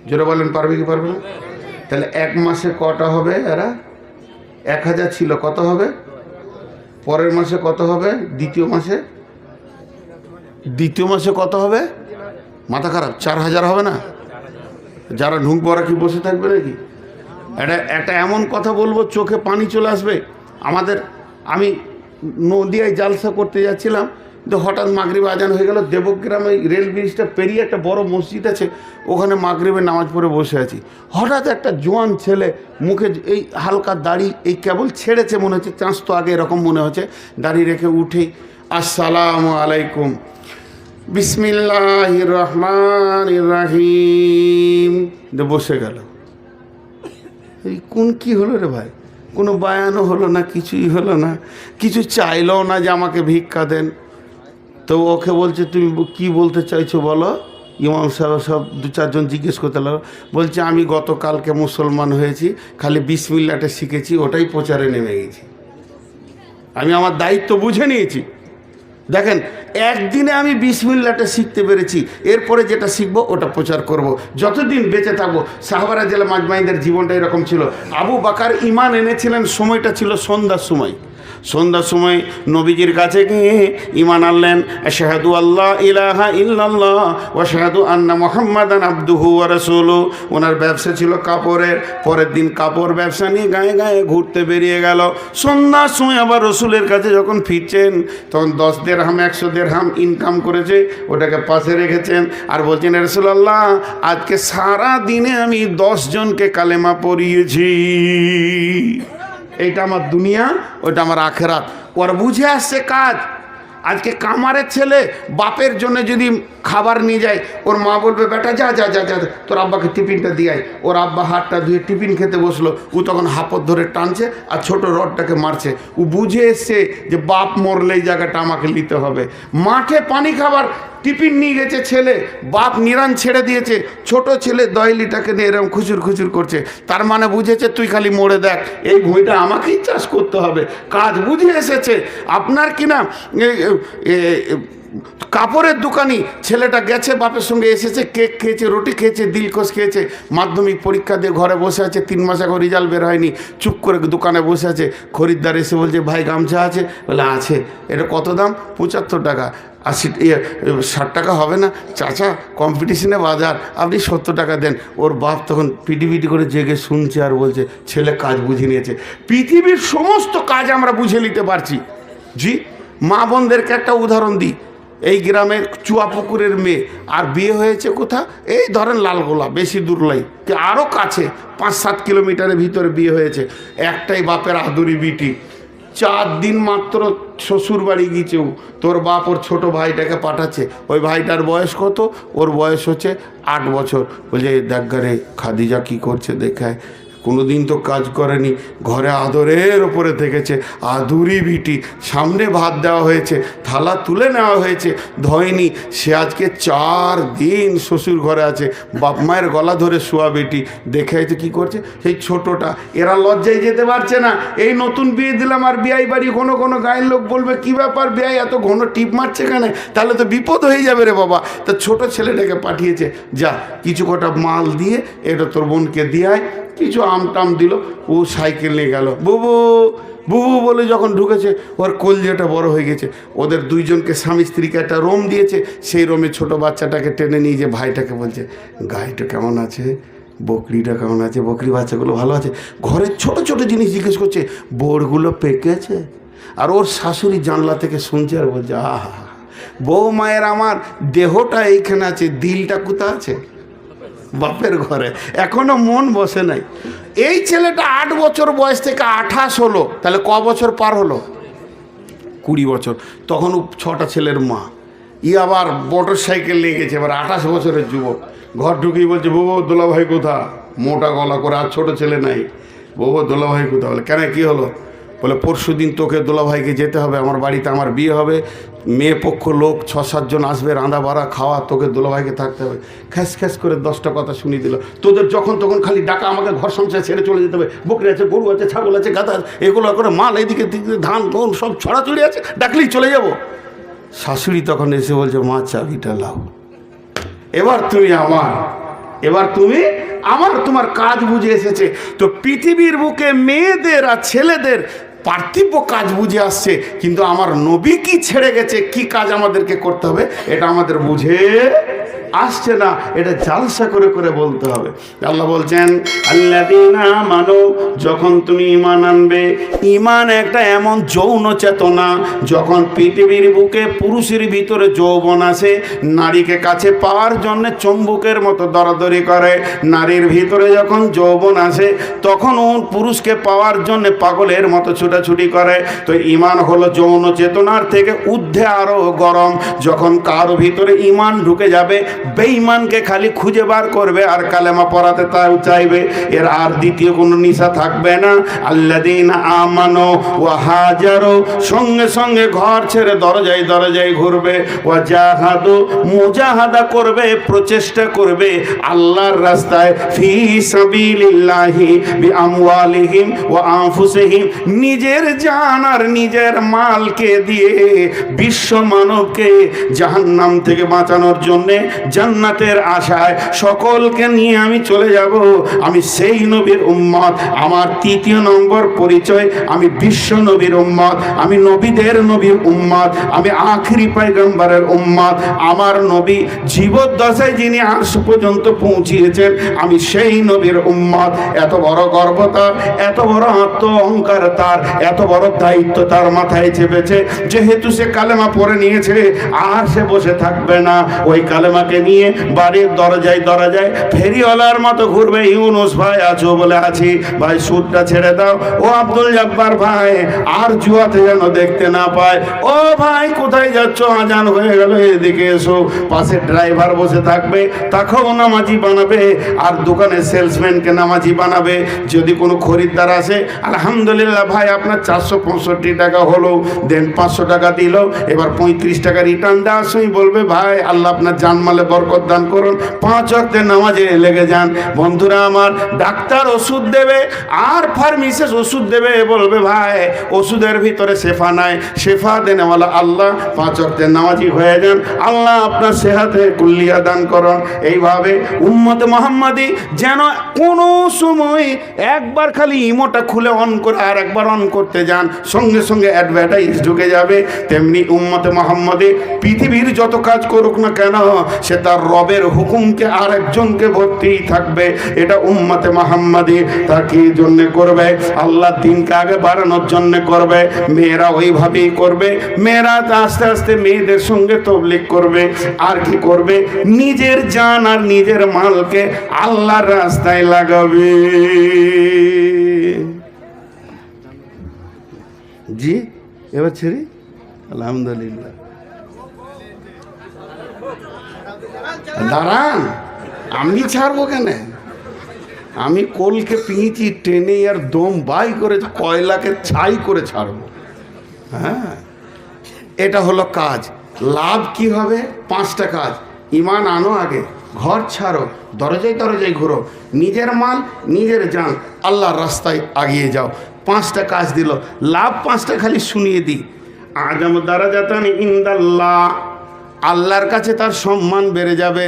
যেটা বলেন, পারবে কি পারবে না? তাহলে 1 মাসে কটা হবে? এরা 1,000 ছিল, কত হবে? পরের মাসে কত হবে? দ্বিতীয় মাসে কত হবে? মাথা খারাপ, 4,000 হবে না? যারা ঢুকবো ওরা কি বসে থাকবে নাকি? একটা এমন কথা বলবো চোখে পানি চলে আসবে। আমি নদিয়ায় জালসা করতে যাচ্ছিলাম, তো হঠাৎ মাগরিব আজান হয়ে গেল। দেবগ্রামে রেল ব্রিজটা পেরিয়ে একটা বড় মসজিদ আছে, ওখানে মাগরিবের নামাজ পড়ে বসে আছি। হঠাৎ একটা জোয়ান ছেলে, মুখে এই হালকা দাড়ি, এই কেবল ছেড়েছে মনে হচ্ছে, চাঁচ তো আগে এরকম মনে হচ্ছে, দাড়ি রেখে উঠেই আসসালামু আলাইকুম, বিসমিল্লাহির রহমানির রহিম বসে গেল। এই কোন কি হলো রে ভাই? কোনো বায়ানও হলো না, কিছুই হলো না, কিছু চাইলেও না যে আমাকে ভিক্ষা দেন। তো ওকে বলছে তুমি কি বলতে চাইছো বলো। ইমাম সাহেব সব দু চারজন জিজ্ঞেস করতে লাগলো। বলছে আমি গতকালকে মুসলমান হয়েছি, খালি বিসমিল্লাটা শিখেছি, ওটাই প্রচারে নেমে গেছি। আমি আমার দায়িত্ব বুঝে নিয়েছি। দেখেন, একদিনে আমি বিসমিল্লাটা শিখতে পেরেছি, এরপরে যেটা শিখবো ওটা প্রচার করব। যতদিন বেঁচে থাকবো। সাহাবারা জেলা মাজমাইনদের জীবনটা এরকম ছিল। আবু বকর ঈমান এনেছিলেন, সময়টা ছিল সন্ধ্যার সময়। সন্ধ্যার সময় নবীজির কাছে গিয়ে ঈমান আনলেন, আশহাদু আল্লা ইলাহা ইল্লাল্লাহ ওয়া আশহাদু আন্না মুহাম্মাদান আবদুহু ওয়া রাসূলুহু। ওনার ব্যবসা ছিল কাপড়ের। পরের দিন কাপড় ব্যবসা নিয়ে গায়ে গায়ে ঘুরতে বেরিয়ে গেল। সন্ধ্যার সময় আবার রসুলের কাছে যখন ফিরছেন, তখন 10 দিরহাম 100 দিরহাম ইনকাম করেছে, ওটাকে পাশে রেখেছেন। আর বলছেন, রাসূলুল্লাহ আজকে সারা দিনে আমি 10 জনকে কালেমা পড়িয়েছি। এইটা আমার দুনিয়া, ওইটা আমার আখেরাত। ওর বুঝে আসছে কাজ। আজকে কামারের ছেলে বাপের জন্য যদি খাবার নিয়ে যায়, ওর মা বলবে বেটা যা যা যা যা তোর আব্বাকে টিফিনটা দিয়ে আয়। ওর আব্বা হাতটা ধুয়ে টিফিন খেতে বসলো, ও তখন হাপত ধরে টানছে আর ছোট রডটাকে মারছে। ও বুঝে এসছে যে বাপ মরলে এই জায়গাটা আমাকে নিতে হবে। মাঠে পানি খাবার টিফিন নিয়ে গেছে ছেলে, বাপ নিরান ছেড়ে দিয়েছে, ছোট ছেলে দয়লিটাকে নিয়ে এরকম খুচুর খুচুর করছে। তার মানে বুঝেছে তুই খালি মরে দেখ, এই ভুঁইটা আমাকেই চাষ করতে হবে। কাজ বুঝে এসেছে। আপনার কিনা কাপড়ের দোকানি ছেলেটা গেছে, বাপের সঙ্গে এসেছে, কেক খেয়েছে, রুটি খেয়েছে, দিলখোশ খেয়েছে, মাধ্যমিক পরীক্ষা দিয়ে ঘরে বসে আছে, 3 মাস এখন রেজাল্ট বের হয়নি, চুপ করে দোকানে বসে আছে। খরিদ্দার এসে বলছে ভাই গামছা আছে? বলে আছে। এটা কত দাম? 75 টাকা। 60 টাকা হবে না? চাচা কম্পিটিশনে বাজার, আপনি 70 টাকা দেন। ওর বাপ তখন পিটি করে জেগে শুনছে আর বলছে ছেলে কাজ বুঝে নিয়েছে। পৃথিবীর সমস্ত কাজ আমরা বুঝে নিতে পারছি। জি, মা বোনদেরকে একটা উদাহরণ দিই। এই গ্রামের চুয়াপুকুরের মেয়ে, আর বিয়ে হয়েছে কোথা? এই ধরেন লালগোলা, বেশি দূর নয়, আরও কাছে 5-7 কিলোমিটারের ভিতরে বিয়ে হয়েছে। একটাই বাপের আদুরি বিটি। 4 দিন মাত্র শ্বশুর বাড়ি গিয়েছেও, তোর বাপ ওর ছোটো ভাইটাকে পাঠাচ্ছে। ওই ভাইটার বয়স কত? ওর বয়স হচ্ছে 8 বছর। বলছে দেখ রে খাদিজা কী করছে দেখায়, কোনো দিন তো কাজ করেনি, ঘরে আদরের ওপরে থেকেছে, আদুরি বিটি। সামনে ভাত দেওয়া হয়েছে, থালা তুলে নেওয়া হয়েছে, ধয়নি। সে আজকে 4 দিন শ্বশুর ঘরে আছে, বাপ মায়ের গলা ধরে শোয়া বেটি। দেখে তো কী করছে সেই ছোটোটা। এরা লজ্জায় যেতে পারছে না। এই নতুন বিয়ে দিলাম আর বিয়াই বাড়ি ঘন ঘন গায়ের লোক বলবে কী ব্যাপার বিয়াই এত ঘন টিপ মারছে কেন? তাহলে তো বিপদ হয়ে যাবে রে বাবা। তা ছোটো ছেলেটাকে পাঠিয়েছে, যা কিছু কটা মাল দিয়ে এটা তোর বোনকে দিয়ে আয়। কিছু আমটাম দিল, ও সাইকেল নিয়ে গেল। বুবু বুবু বলে যখন ঢুকেছে, ওর কলজেটা বড় হয়ে গেছে। ওদের 2 জনকে স্বামী স্ত্রীকে একটা রুম দিয়েছে, সেই রুমে ছোট বাচ্চাটাকে টেনে নিয়ে যে ভাইটাকে বলছে গাইটা কেমন আছে, বকরিটা কেমন আছে, বকরি বাচ্চাগুলো ভালো আছে। ঘরের ছোট ছোট জিনিস জিজ্ঞেস করছে, বোরগুলো পেকেছে। আর ওর শাশুড়ি জানলা থেকে শুনছে আর বলছে আহা বউ মায়ের আমার দেহটা এইখানে আছে, দিলটা কোথা আছে? বাপের ঘরে। এখনো মন বসে নাই। এই ছেলেটা 8 বছর বয়স থেকে 28 হলো, তাহলে ক বছর পার হলো? 20 বছর। তখন 6টা ছেলের মা। আবার মোটর সাইকেল নিয়ে গেছে, এবার 28 বছরের যুবক। ঘর ঢুকিয়ে বলছে বউ দোলাভাই কোথা? মোটা গলা করে। আর ছোটো ছেলে নাই। বউ দোলাভাই কোথা? বলে কেন কী হলো? বলে পরশু দিন তোকে দোলাভাইকে যেতে হবে, আমার বাড়িতে আমার বিয়ে হবে, মেয়ে পক্ষ লোক 6-7 জন আসবে, রাঁধা বাড়া খাওয়া, তোকে দোলাভাইকে থাকতে হবে। খ্যাস খ্যাস করে 10টা কথা শুনিয়ে দিল। তোদের যখন তখন খালি ডাকা, আমাকে ঘর সংসার ছেড়ে চলে যেতে হবে, বকরি আছে, গরু আছে, ছাগল আছে, গাধা আছে, এগুলো করে মাল এইদিকে ধান টোন সব ছড়াছড়ি আছে, ডাকলেই চলে যাব। শাশুড়ি তখন এসে বলছে মা চাবিটা লাও, এবার তুমি আমার, এবার তুমি আমার, তোমার কাজ বুঝে এসেছে। তো পৃথিবীর বুকে মেয়েদের আর ছেলেদের পার্থিব কাজ বুঝে আসছে, কিন্তু আমার নবী কি ছেড়ে গেছে, কি কাজ আমাদেরকে করতে হবে, এটা আমাদের বুঝে আসছে না, এটা জালসা করে করে বলতে হবে। আল্লাহ বলছেন আল্লাযীনা আমানু, যখন তুমি ঈমান আনবে, ঈমান একটা এমন যৌন চেতনা, যখন পৃথিবীর বুকে পুরুষের ভিতরে যৌবন আসে, নারীকে কাছে পাওয়ার জন্য চুম্বকের মতো দরাদরি করে, নারীর ভিতরে যখন যৌবন আসে তখন পুরুষকে পাওয়ার জন্য পাগলের মতো ছুটাছুটি করে। তো ঈমান হলো যৌন চেতনার থেকে ঊর্ধ্বে আরো গরম। যখন কারো ভিতরে ঈমান ঢুকে যাবে, বেঈমানকে খালি খুঁজে বার করবে আর কালেমা পড়াতে তাও চাইবে, এর আর দ্বিতীয় কোনো নিশা থাকবে না। আল্লাযীনা আমানু ওয়া হাজারু, সঙ্গে সঙ্গে ঘর ছেড়ে দরজায় দরজায় ঘুরবে, ওয়া জাহাদু, মুজাহাদা করবে, প্রচেষ্টা করবে আল্লাহর রাস্তায়, ফি সাবিলিল্লাহি বিআমওয়ালিহিম ওয়া আনফুসিহিম, নিজের জান আর নিজের মালকে দিয়ে বিশ্ব মানবকে জাহান্নাম থেকে বাঁচানোর জন্যে, জান্নাতের আশায় সকলকে নিয়ে আমি চলে যাব। আমি সেই নবীর উম্মত। আমার তৃতীয় নম্বর পরিচয়, আমি বিশ্ব নবীর উম্মত, আমি নবীদের নবীর উম্মত, আমি আখিরি পয়গম্বরের উম্মত। আমার নবী জীবদ্দশায় যিনি আরশ পর্যন্ত পৌঁছিয়েছেন, আমি সেই নবীর উম্মত। এত বড় গর্ব তার, এত বড় আত্ম অহংকার তার, এত বড় দায়িত্ব তার মাথায় চেপেছে। যেহেতু সে কালেমা পড়ে নিয়েছে, আর সে বসে থাকবে না। ওই কালেমাকে নিয়ে বাড়ির দরজায় দরজায় ফেরিওয়ালার মতো ঘুরবে। ইউনুস ভাই আছো বলে আছি, ভাই সুদটা ছেড়ে দাও। ও আব্দুল জব্বার ভাই, আর জুয়াতে যেন দেখতে না পায়। ও ভাই কোথায় যাচ্ছ, আজান হয়ে গেল, এদিকে এসো। পাশে ড্রাইভার বসে থাকবে, তাকেও নামাজি বানাবে, আর দোকানের সেলসম্যানকে নামাজি বানাবে। যদি কোনো খরিদ্দার আসে, আলহামদুলিল্লাহ ভাই আপনার 465 টাকা হলো, দেন 500 টাকা দিল, এবার 35 টাকা রিটার্ন দেওয়ার সময় বলবে ভাই আল্লাহ আপনার জানমালে বরকত দান করুন, 5 ওয়াক্তের নামাজে লেগে যান। বন্ধুরা আমার, ডাক্তার ওষুধ দেবে আর ফার্মেসিস ওষুধ দেবে, বলবে ভাই ওষুধের ভিতরে শেফা নাই, শেফা দেনেওয়ালা আল্লাহ, 5 ওয়াক্তের নামাজি হয়ে যান, আল্লাহ আপনার সেহাতে কুল্লিয়া দান করুন। এইভাবে উম্মতে মুহাম্মাদি যেন কোনো সময় একবার খালি ইমোটা খুলে অন করে আর একবার অন করতে যান, সঙ্গে সঙ্গে অ্যাডভার্টাইজ ঢুকে যাবে। তেমনি উম্মতে মুহাম্মাদি পৃথিবীর যত কাজ করুক না কেন, সে তার রবের হুকুমকে আর একজনকে ভর্তিই থাকবে। এটা উম্মতে মুহাম্মাদি তার কি জন্য করবে? আল্লাহ দিনকে আগে বাড়ানোর জন্য করবে। মেয়েরা ওইভাবেই করবে, মেয়েরা আস্তে আস্তে মেয়েদের সঙ্গে তবলিগ করবে। আর কি করবে? নিজের জান আর নিজের মালকে আল্লাহর রাস্তায় লাগাবে। জি এবার ছেড়ে আলহামদুলিল্লাহ। দাঁড়ান, আমি ছাড়বো কেন? আমি কোলকে পিঁচি টেনে আর দম বাই করে কয়লাকে ছাই করে ছাড়বো। হ্যাঁ, এটা হলো কাজ। লাভ কি হবে? 5টা কাজ। ঈমান আনো আগে, ঘর ছাড়ো, দরজায় দরজায় ঘুরো, নিজের মাল নিজের জান আল্লাহর রাস্তায় আগিয়ে যাও। 5টা কাজ দিল। লাভ 5টা খালি শুনিয়ে দিই। আযামু দারাজাতান ইনদাল্লাহ, আল্লাহর কাছে তার সম্মান বেড়ে যাবে।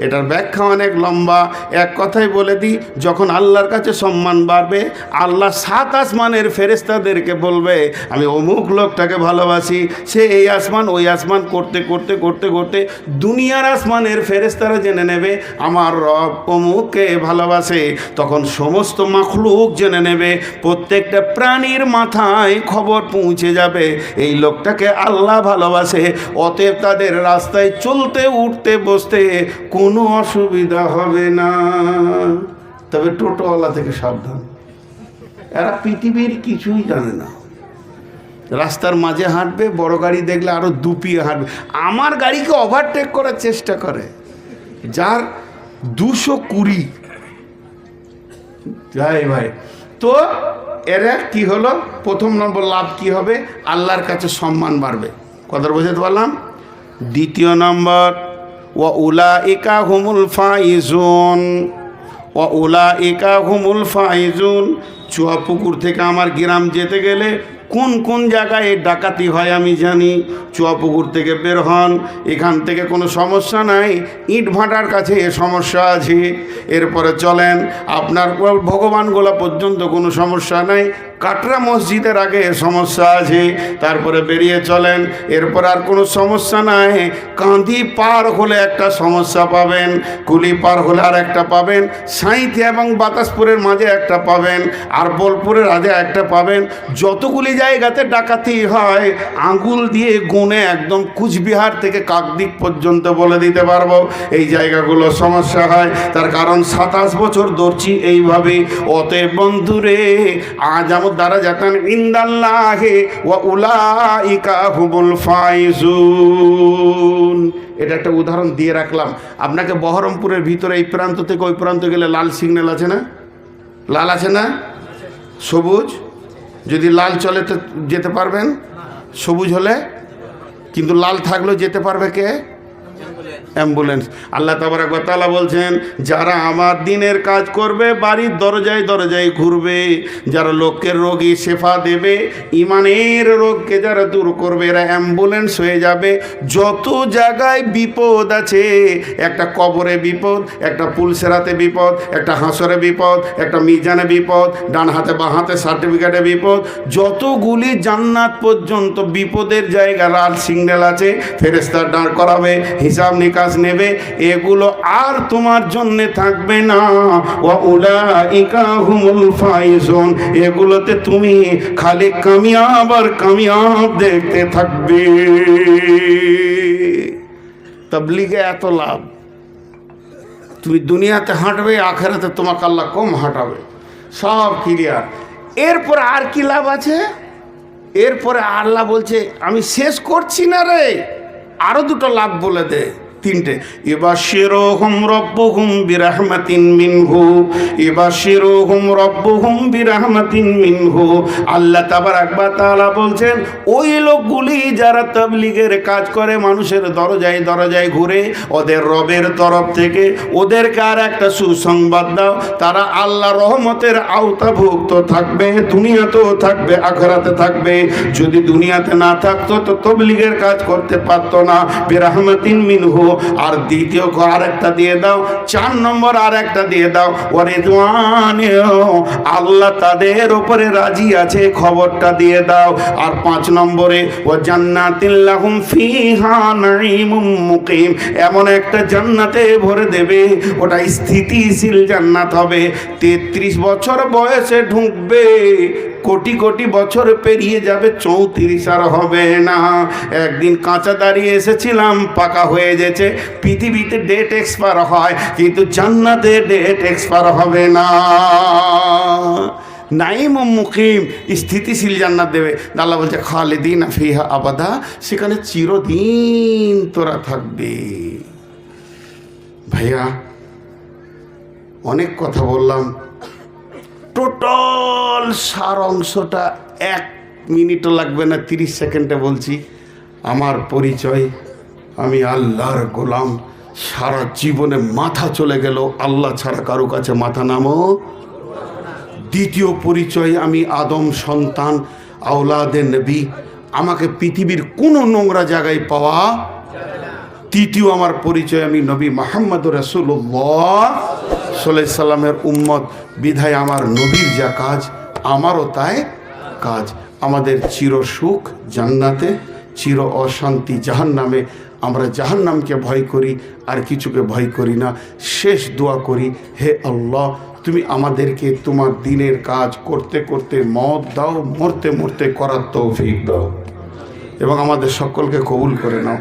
এটার ব্যাখ্যা অনেক লম্বা, এক কথাই বলে দিই। যখন আল্লাহর কাছে সম্মান বাড়বে, আল্লাহ 7 আসমানের ফেরেশতাদেরকে বলবে আমি অমুক লোকটাকে ভালোবাসি। সে এই আসমান ওই আসমান করতে করতে করতে করতে দুনিয়ার আসমানের ফেরেশতারা জেনে নেবে আমার রব অমুককে ভালোবাসে। তখন সমস্ত মাখলুক জেনে নেবে, প্রত্যেকটা প্রাণীর মাথায় খবর পৌঁছে যাবে এই লোকটাকে আল্লাহ ভালোবাসে। অতএব তাদের রাস্তায় চলতে উঠতে বসতে কোনো অসুবিধা হবে না। তবে টোটোওয়ালা থেকে সাবধান, এরা পৃথিবীর কিছুই জানে না। রাস্তার মাঝে হাঁটবে, বড় গাড়ি দেখলে আরো দুপিয়ে হাঁটবে। আমার গাড়িকে ওভারটেক করার চেষ্টা করে, যার 220। যাই ভাই, তো এরা কি হলো? প্রথম নম্বর লাভ কি হবে? আল্লাহর কাছে সম্মান বাড়বে। কথা বোঝাতে পারলাম? দ্বিতীয় নম্বর, ওয়া উলাইকা হুমুল ফাইজুন, ওয়া উলাইকা হুমুল ফাইজুন। চুয়াপুকুর থেকে আমার গ্রাম যেতে গেলে কোন কোন জায়গায় ডাকাতি হয় আমি জানি। চুয়াপুকুর থেকে বের হন, এখান থেকে কোনো সমস্যা নাই, ইট ভাটার কাছে সমস্যা আছে। এরপরে চলেন আপনার ভগবানগোলা পর্যন্ত কোনো সমস্যা নাই, কাটরা মসজিদের আগে সমস্যা আছে, তারপরে বেরিয়ে চলেন, এরপর আর কোনো সমস্যা নাই। কাঁদি পার হলে একটা সমস্যা পাবেন, কুলি পার হলে আর একটা পাবেন, সাঁইথি এবং বাতাসপুরের মাঝে একটা পাবেন, আর বোলপুরের আগে একটা পাবেন। যতগুলি জায়গাতে ডাকাতি হয় আঙ্গুল দিয়ে গুনে একদম কুচবিহার থেকে কাকদ্বীপ পর্যন্ত বলে দিতে পারবো এই জায়গাগুলো সমস্যা হয়। তার কারণ 27 বছর ধরছি এইভাবে। অতএব বন্ধুরে, আজ আমার দ্বারা যাতান ইনদাল্লাহে ওয়া উলাইকা হুমুল ফাইজুন। এটা একটা উদাহরণ দিয়ে রাখলাম আপনাকে। বহরমপুরের ভিতরে এই প্রান্ত থেকে ওই প্রান্ত গেলে লাল সিগন্যাল আছে না? লাল আছে না? সবুজ। যদি লাল চলে তো যেতে পারবেন, সবুজ হলে। কিন্তু লাল থাকলেও যেতে পারবে কে? অ্যাম্বুলেন্স। আল্লাহ তাবারক ওয়া তাআলা বলছেন, যারা আমার দিনের কাজ করবে বাড়ির দরজায় দরজায় ঘুরবে, যারা লোকের রোগী শেফা দেবে, ইমানের রোগকে যারা দূর করবে, এরা অ্যাম্বুলেন্স হয়ে যাবে। যত জায়গায় বিপদ আছে, একটা কবরে বিপদ, একটা পুলসেরাতে বিপদ, একটা হাসরে বিপদ, একটা মিজানে বিপদ, ডান হাতে বাঁ হাতে সার্টিফিকেটে বিপদ, যতগুলি জান্নাত পর্যন্ত বিপদের জায়গা লাল সিগন্যাল আছে, ফেরেশতা দাঁড় করাবে, হিসাব নিকাশ নেবে। এগুলো আর তোমার জন্যে থাকবে না। ওয়া উলাইকা হুমুল ফাইজুন। এগুলোতে তুমি খালি কামিয়াব আর কামিয়াব দেখতে থাকবে। তাবলীগে এত লাভ, তুমি দুনিয়াতে হাঁটবে, আখেরাতে তোমাকে আল্লাহ কম হাঁটাবে, সব ক্লিয়ার। এরপরে আর কি লাভ আছে? এরপরে আল্লাহ বলছে, আমি শেষ করছি না রে, আরো দুটো লাভ বলে দে, তিনটে। ইবাশিরুহুম রাব্বুহুম বিরাহমাতিন মিনহু, ইবাশিরুহুম রাব্বুহুম বিরাহমাতিন মিনহু। আল্লাহ তাবারক ওয়া তাআলা বলছেন, ওই লোকগুলি যারা তাবলীগের কাজ করে, মানুষের দরজায় দরজায় ঘুরে, ওদের রবের তরফ থেকে ওদেরকে আর একটা সুসংবাদ দাও, তারা আল্লাহ রহমতের আওতাভুক্ত থাকবে, দুনিয়াতেও থাকবে, আখিরাতে থাকবে। যদি দুনিয়াতে না থাকতো তো তাবলীগের কাজ করতে পারতো না। বিরাহমাতিন মিনহু। আর দ্বিতীয় আর একটা দিয়ে দাও, 4 নম্বর আর একটা দিয়ে দাও, ওয়ারিদওয়ানে, আল্লাহ তাদের উপরে রাজি আছে, খবরটা দিয়ে দাও। আর 5 নম্বরে ওয়া জান্নাতিন লাহুম ফিহা নাঈমুম মুকিম, এমন একটা জান্নাতে ভরে দেবে, ওটা স্থিতিশীল জান্নাত হবে। 33 বছর বয়সে ঢুকবে, কোটি কোটি বছর পেরিয়ে যাবে, 34 আর হবে না। একদিন কাঁচা দাঁড়িয়ে এসেছিলাম, পাকা হয়ে যেছে। পৃথিবীতে ডেট এক্সপায়ার হয়, কিন্তু জান্নাতে ডেট এক্সপায়ার হবে না। নাইম ও মুকিম, স্থিতিশীল জান্নাত দেবে। আল্লাহ বলছে খালিদিন ফিহা আবাদা, সেখানে চিরদিন তোরা থাকবে। ভাইয়া, অনেক কথা বললাম, টোটাল সার অংশটা 1 মিনিটও লাগবে না, 30 সেকেন্ডে বলছি। আমার পরিচয়, আমি আল্লাহর গোলাম। সারা জীবনে মাথা চলে গেল, আল্লাহ ছাড়া কারো কাছে মাথা নামো। দ্বিতীয় পরিচয়, আমি আদম সন্তান, আওলাদে নবী, আমাকে পৃথিবীর কোনো নোংরা জায়গায় পাওয়া। তৃতীয় আমার পরিচয়, আমি নবী মুহাম্মদ রাসূলুল্লাহ সাল্লাল্লাহু আলাইহি সাল্লামের উম্মত, বিধায় আমার নবীর যা কাজ আমারও তাই কাজ। আমাদের চির সুখ জান্নাতে, চির অশান্তি জাহান্নামে। আমরা জাহান্নামকে ভয় করি, আর কিছুকে ভয় করি না। শেষ দোয়া করি, হে আল্লাহ, তুমি আমাদেরকে তোমার দিনের কাজ করতে করতে মওত দাও, মরতে মরতে করার তৌফিক দাও, এবং আমাদের সকলকে কবুল করে নাও।